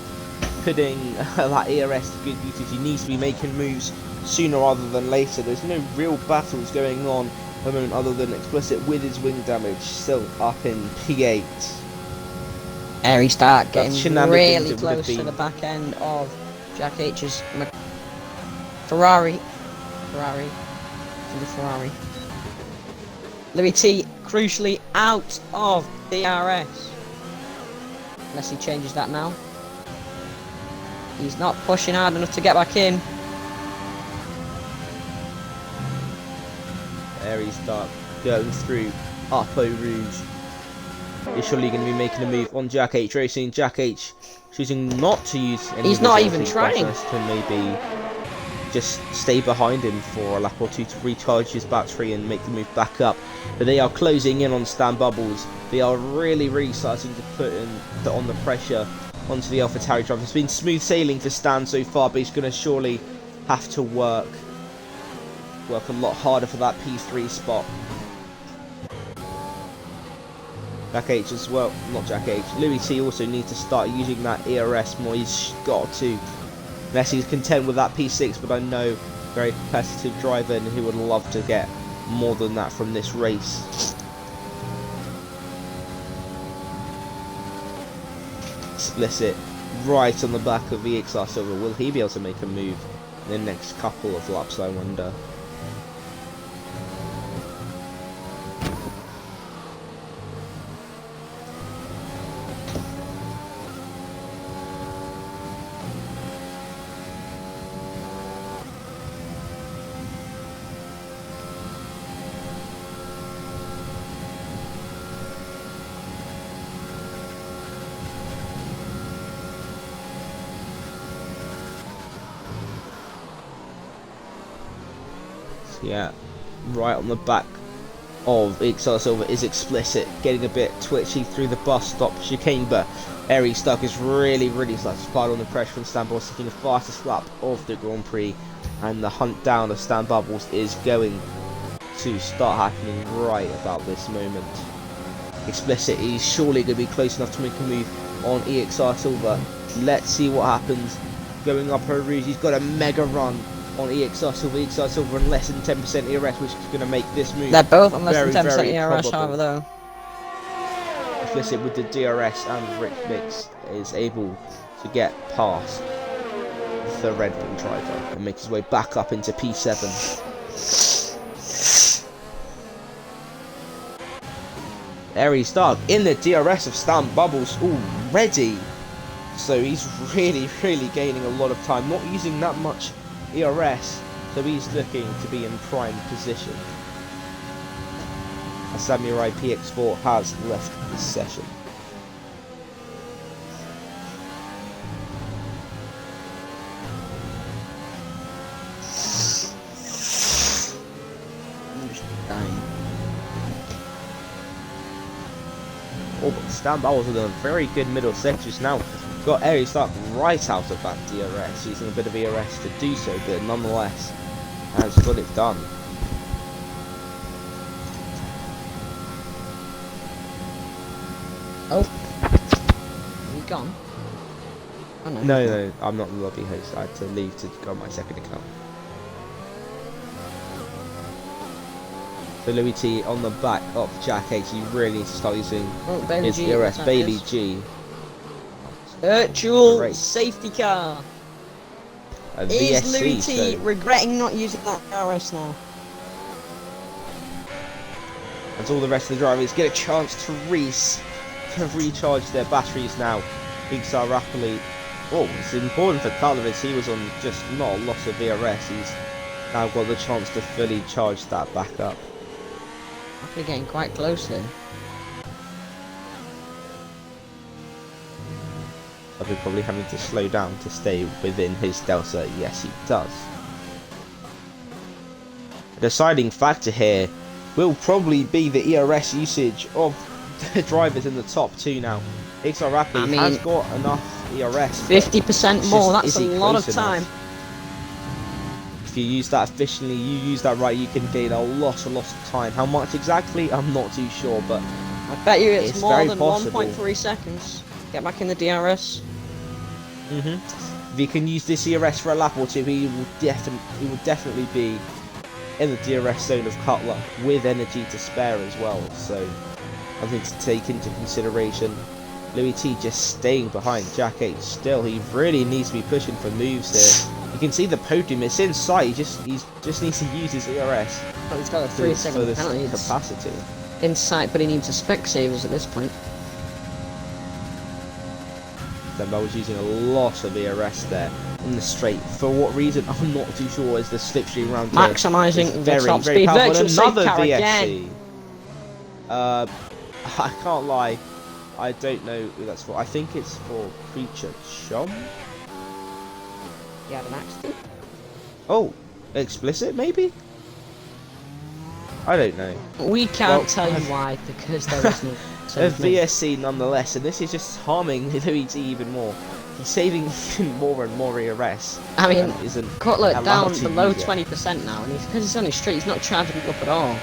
putting that ERS to good use. He needs to be making moves sooner rather than later. There's no real battles going on at the moment other than Explicit with his wing damage still up in P8. Airy start getting shenanigans really it would have close to been. the back end of Jack H's Ferrari. To the Ferrari. Louis T crucially out of DRS. Unless he changes that now. He's not pushing hard enough to get back in. Airy start going through up Eau Rouge. He's surely going to be making a move on Jack H Racing. Jack H choosing not to use any He's of not his even LT trying. buttons to maybe just stay behind him for a lap or two to recharge his battery and make the move back up. But they are closing in on Stan Bubbles. They are really starting to put on the pressure onto the AlphaTauri driver. It's been smooth sailing for Stan so far, but he's going to surely have to work a lot harder for that P3 spot. Jack H as well, not Jack H. Louis T also needs to start using that ERS more. He's got to, unless he's content with that P6. But I know very competitive driver and he would love to get more than that from this race. Explicit right on the back of the XR Silver. Will he be able to make a move in the next couple of laps, I wonder? Yeah, right on the back of XR Silver is Explicit, getting a bit twitchy through the bus stop chicane, but Airy Stuck is really starting to pile on the pressure from Stan Bubbles, taking the fastest lap of the Grand Prix, and the hunt down of Stan Bubbles is going to start happening right about this moment. Explicit is surely going to be close enough to make a move on EXR Silver. Let's see what happens. Going up Eau Rouge, he's got a mega run on EXR Silver and less than 10% ERS, which is going to make this move. They're both on less very, than 10% very ERS, probable. however, though. Explicit with the DRS and Rick Mix is able to get past the Red Bull driver and make his way back up into P7. Airy Stark in the DRS of Stan Bubbles already. So he's really gaining a lot of time, not using that much ERS, so he's looking to be in prime position. As Samurai PX4 has left this session. I'm just dying. Oh, but Stan Bubbles with a very good middle sections now. Got Airy Stark right out of that DRS, using a bit of ERS to do so, but nonetheless has got it done. Oh. Are you gone? Oh, no. No, I'm not the lobby host. I had to leave to go on my second account. So Louis T on the back of Jack H. He really needs to start using Oh, Bailey his G, ERS. that Bailey is. G. Virtual Great. safety car. A Is VSC, Louis T so regretting not using that RS now? as all the rest of the drivers get a chance to recharge their batteries now. XR rapidly. Oh, it's important for Cutler as he was on just not a lot of ERS. He's now got the chance to fully charge that back up. We're getting quite close here. I'll be probably having to slow down to stay within his delta. Yes, he does. The deciding factor here will probably be the ERS usage of the drivers in the top two now. XR Rapid has got enough ERS. 50% more, that's is a he lot of close time. enough? If you use that efficiently, you use that right, you can gain a lot of time. How much exactly, I'm not too sure, but I bet you it's more very than possible. 1.3 seconds. Get back in the DRS. If he can use this DRS for a lap or two, he will definitely be in the DRS zone of Cutler with energy to spare as well. So something to take into consideration. Louis T just staying behind Jack H still. He really needs to be pushing for moves here. You can see the podium, it's in sight. He just needs to use his ERS. Oh, he's got a for 3-second this penalty. capacity. It's in sight, but he needs a spec savers at this point. Then I was using a lot of ERS there in the straight. For what reason? I'm not too sure. As the slipstream round here Maximising is the top speed. powerful. Virtual And another safety car VSC. again. I can't lie. I don't know who that's for. I think it's for Creature Chum. He had an accident. Oh, explicit maybe? I don't know. We can't Well, tell you why, because there is no... A VSC nonetheless, and this is just harming Louis T even more. He's saving even more and more ERS. I mean, and isn't Cutler allowed down to below use it. 20% now, and because he's on his straight, he's not charging up at all.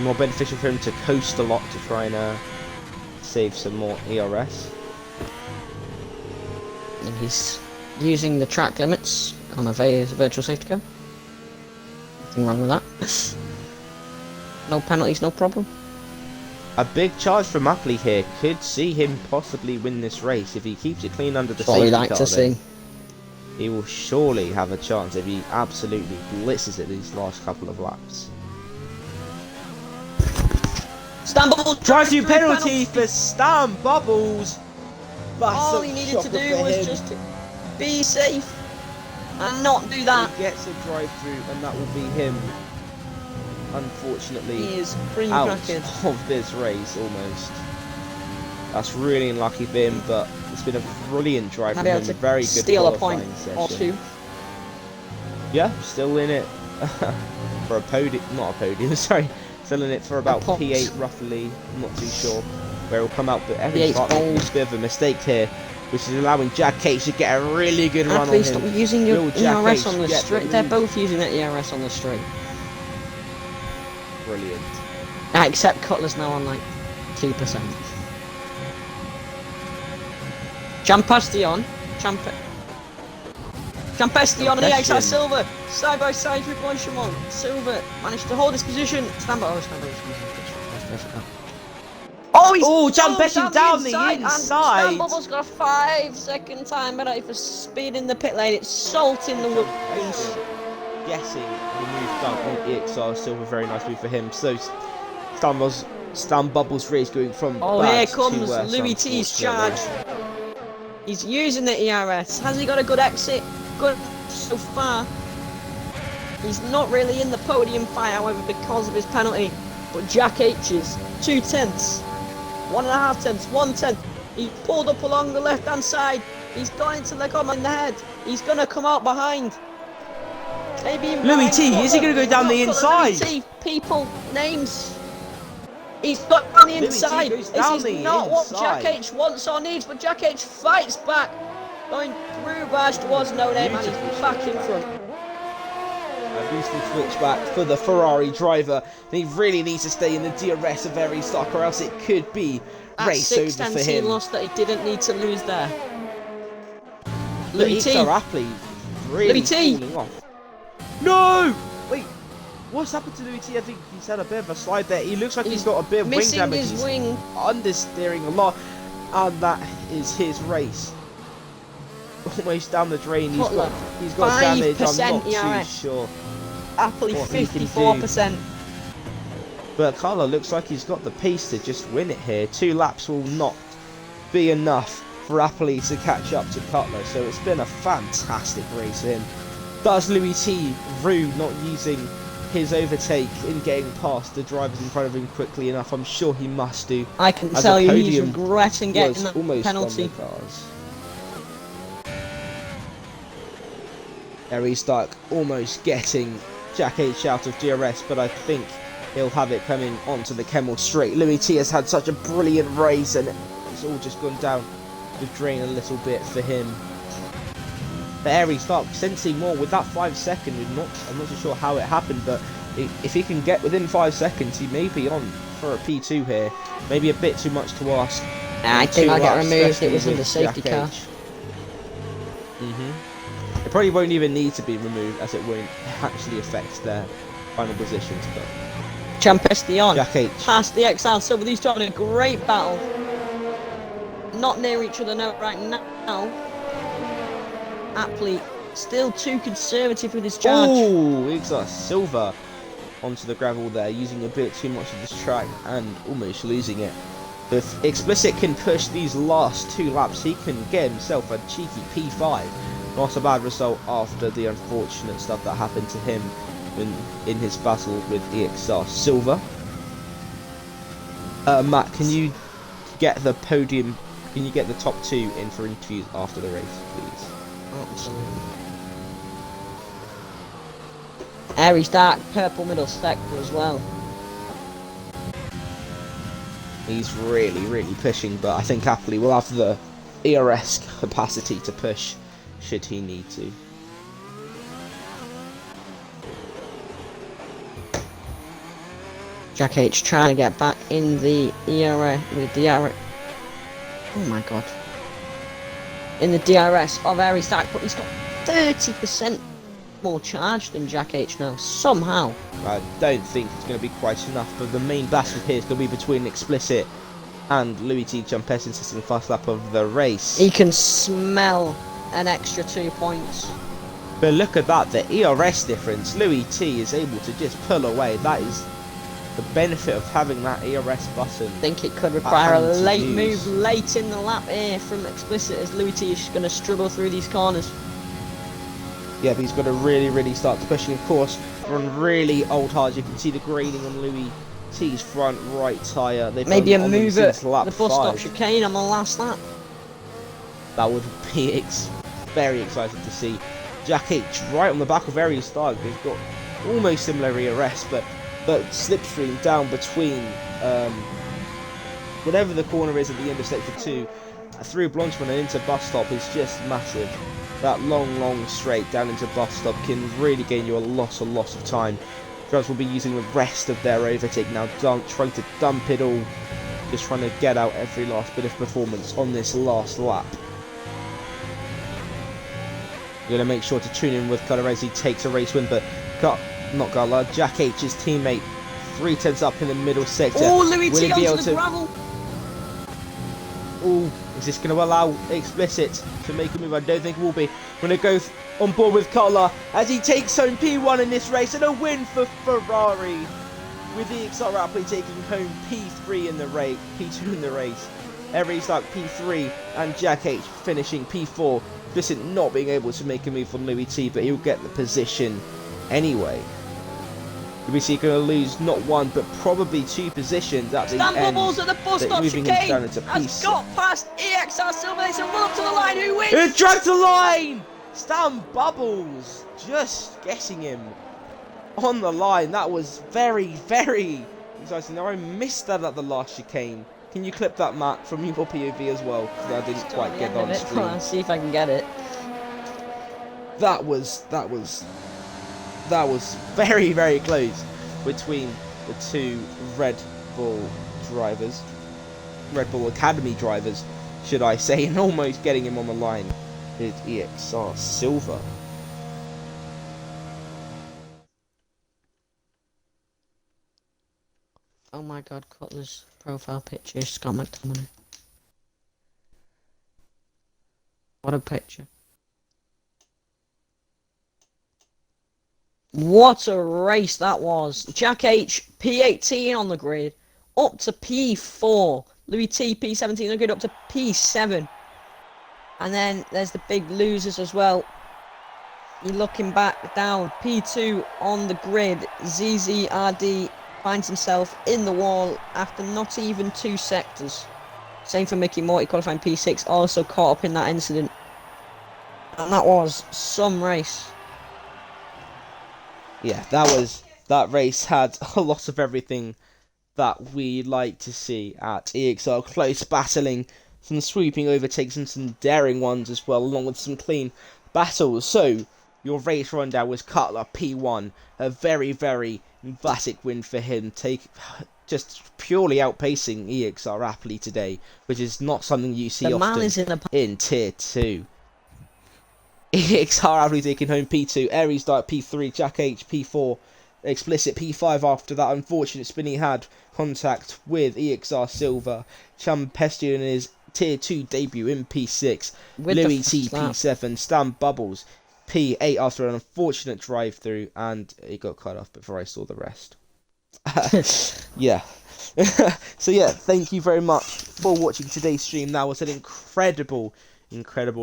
More beneficial for him to coast a lot to try and save some more ERS. And he's using the track limits on a virtual safety car. Nothing wrong with that. No penalties, no problem. A big charge from Upley here could see him possibly win this race if he keeps it clean under the That's what we safety like car. to Then see. he will surely have a chance if he absolutely blitzes it these last couple of laps. Stan Bubbles Drive-through penalty for Stan Bubbles. All he needed to do was just be safe and not do that. He gets a drive-through, and that will be him. Unfortunately, He is free out bracket. of this race almost. That's really unlucky for him, but it's been a brilliant drive Might from be him. able to Very good steal a qualifying point or session. two. Yeah, still in it for a podium. Not a podium, sorry. Still in it for about point. P8 roughly. I'm not too sure where he'll come out, but P8's Evans making bold. a bit of a mistake here, which is allowing Jack Cage to get a really good run on Please him. stop using your Will Jack ERS H on the get the straight. They're lead? both using their ERS on the straight. Brilliant. Except Cutler's now on like 2%. Champastion. Champastion and EXR Silver. Side by side with Blanchimont. Silver managed to hold his position. Stand by. Oh, he's Champassion down the and inside. Stan Bubbles got a 5-second time penalty for speed in the pit lane. It's salt in the wheels. Guessing the move done on EXR Silver, very nice move for him. So Stan Bubbles race going from Oh, bad here to comes worse, Louis T's charge. unfortunately. He's using the ERS. Has he got a good exit? Good so far. He's not really in the podium fight, however, because of his penalty. But Jack H is 2 tenths, 1.5 tenths, 1 tenth. He pulled up along the left-hand side. He's gone into the comment in the head. He's gonna come out behind. Maybe even Louis behind T, is he Cutler. gonna go down the Not Cutler, inside? Louis T, people, names. He's got down the Louis T inside. goes This down is the not what inside. Jack H wants or needs, but Jack H fights back. Going through Bash towards No Name, and he's back in front. A beautiful switch back for the Ferrari driver. He really needs to stay in the DRS of every stock, or else it could be That race 6 over for tenths he him. lost that he didn't need to lose there. Look, Louis T. Appley really Louis T. falling off. No! Wait, what's happened to Louis T? I think he's had a bit of a slide there. He looks like he's got a bit of wing Missing damage. his He's wing. understeering a lot, and that is his race. Almost down the drain. He's Cutler, got damage. I'm 5% not ERS. too sure. Happily What he can do. 54%. But Carlo looks like he's got the pace to just win it here. 2 laps will not be enough for Apple to catch up to Cutler. So it's been a fantastic race for him. Does Louis T rude not using his overtake in getting past the drivers in front of him quickly enough? I'm sure he must do. I can As tell the you he's podium regretting getting was that almost penalty. on the cars. Harry Stark almost getting Jack H out of DRS, but I think he'll have it coming onto the Kemmel straight. Louis T has had such a brilliant race, and it's all just gone down the drain a little bit for him. But Harry Stark sensing more with that 5 second. I'm not too sure how it happened, but If he can get within 5 seconds, he may be on for a P2 here. Maybe a bit too much to ask. I think I get removed. It was with under safety Jack car. H. It probably won't even need to be removed, as it won't actually affect their final positions. But Champestion Jack H. past the XR Silver. These two having a great battle. Not near each other now right now. Apley still too conservative with his charge. Oh, exhaust Silver onto the gravel there, using a bit too much of this track and almost losing it. If Explicit can push these last 2 laps, he can get himself a cheeky P5. Not a bad result after the unfortunate stuff that happened to him in his battle with EXR Silver. Matt, can you get the podium? Can you get the top 2 in for interviews after the race, please? Absolutely. Aries Dark, purple middle sector as well. He's really pushing, but I think Apley will have the ERS capacity to push should he need to. Jack H trying to get back in the ERS with the ERS. Oh my god. In the DRS of Aries Dark, but he's got 30% more charge than Jack H now, somehow. I don't think it's going to be quite enough, but the main battle here is going to be between Explicit and Louis T. Jumpes in the first lap of the race. He can smell an extra 2 points. But look at that, the ERS difference. Louis T is able to just pull away. That is the benefit of having that ERS button. I think it could require a late use. move late in the lap here from Explicit, as Louis T is going to struggle through these corners. Yeah, but he's got to really start pushing. Of course, we're on really old hards. You can see the grading on Louis T's front right tyre. Maybe a move at the lap bus 5. stop chicane on the last lap. That would be very exciting to see. Jack H right on the back of Aries Dark. They've got almost similar ERS, but slipstream down between whatever the corner is at the end of sector 2 through Blanchman and into bus stop is just massive. That long straight down into bus stop can really gain you a lot of time. Drivers will be using the rest of their overtake now, trying to dump it all, just trying to get out every last bit of performance on this last lap. You're going to make sure to tune in with Color as he takes a race win, but not Gala, Jack H's teammate, 3/10 up in the middle sector. Oh, Louis Will T he be onto able the to? gravel. Oh, is this going to allow Explicit to make a move? I don't think it will be. We're going to go on board with Cutler as he takes home P1 in this race, and a win for Ferrari, with the EXR Apley taking home P3 in the race, P2 in the race. Aries Dark P3 and Jack H finishing P4. Explicit not being able to make a move on Louis T, but he'll get the position anyway. Louis T going to lose not 1 but probably 2 positions at the Stan end. Bubbles at the bus That stop moving him chicane down into has P6. got past EXR Silver. They said run up to the line. Who wins? It dragged the line! Stan Bubbles just getting him on the line. That was very exciting. Now I missed that at the last chicane. Can you clip that, Matt, from your POV as well? Because I didn't quite get on stream. Let's see if I can get it. That was very close between the 2 Red Bull drivers, Red Bull Academy drivers, should I say, and almost getting him on the line with EXR Silver. Oh my god, Cutler's profile picture is Scott McTominay. What a picture. What a race that was. Jack H, P18 on the grid, up to P4. Louis T, P17 on the grid, up to P7. And then there's the big losers as well. You're looking back down, P2 on the grid. ZZRD finds himself in the wall after not even 2 sectors. Same for Mickey Morty, qualifying P6, also caught up in that incident. And that was some race. Yeah, that race had a lot of everything that we like to see at EXR. Close battling, some sweeping overtakes and some daring ones as well, along with some clean battles. So, your race rundown was Cutler P1, a very Classic win for him, just purely outpacing EXR rapidly today, which is not something you see The man often is in a in Tier 2. EXR rapidly taking home P2, Aries Dark P3, Jack H P4, Explicit P5 after that unfortunate spin he had contact with EXR Silver. Champestian in his Tier 2 debut in P6, with Louis the T slap. P7, Stan Bubbles P8 after an unfortunate drive through, and he got cut off before I saw the rest. Yeah. So yeah, thank you very much for watching today's stream. That was an incredible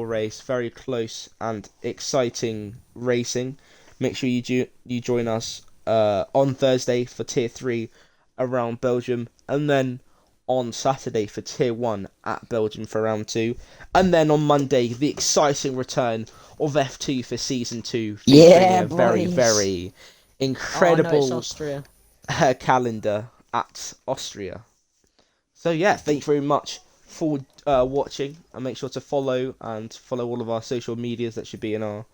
race, very close and exciting racing. Make sure you join us on Thursday for Tier 3 around Belgium, and then on Saturday for Tier 1 at Belgium for round 2, and then on Monday the exciting return of F2 for Season 2, featuring Yeah, a very, boys. very Oh no, it's incredible Austria. calendar at Austria. So yeah, thank you very much for watching, and make sure to follow all of our social medias that should be in our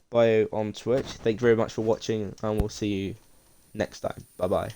bio on Twitch. Thank you very much for watching, and we'll see you next time. Bye bye.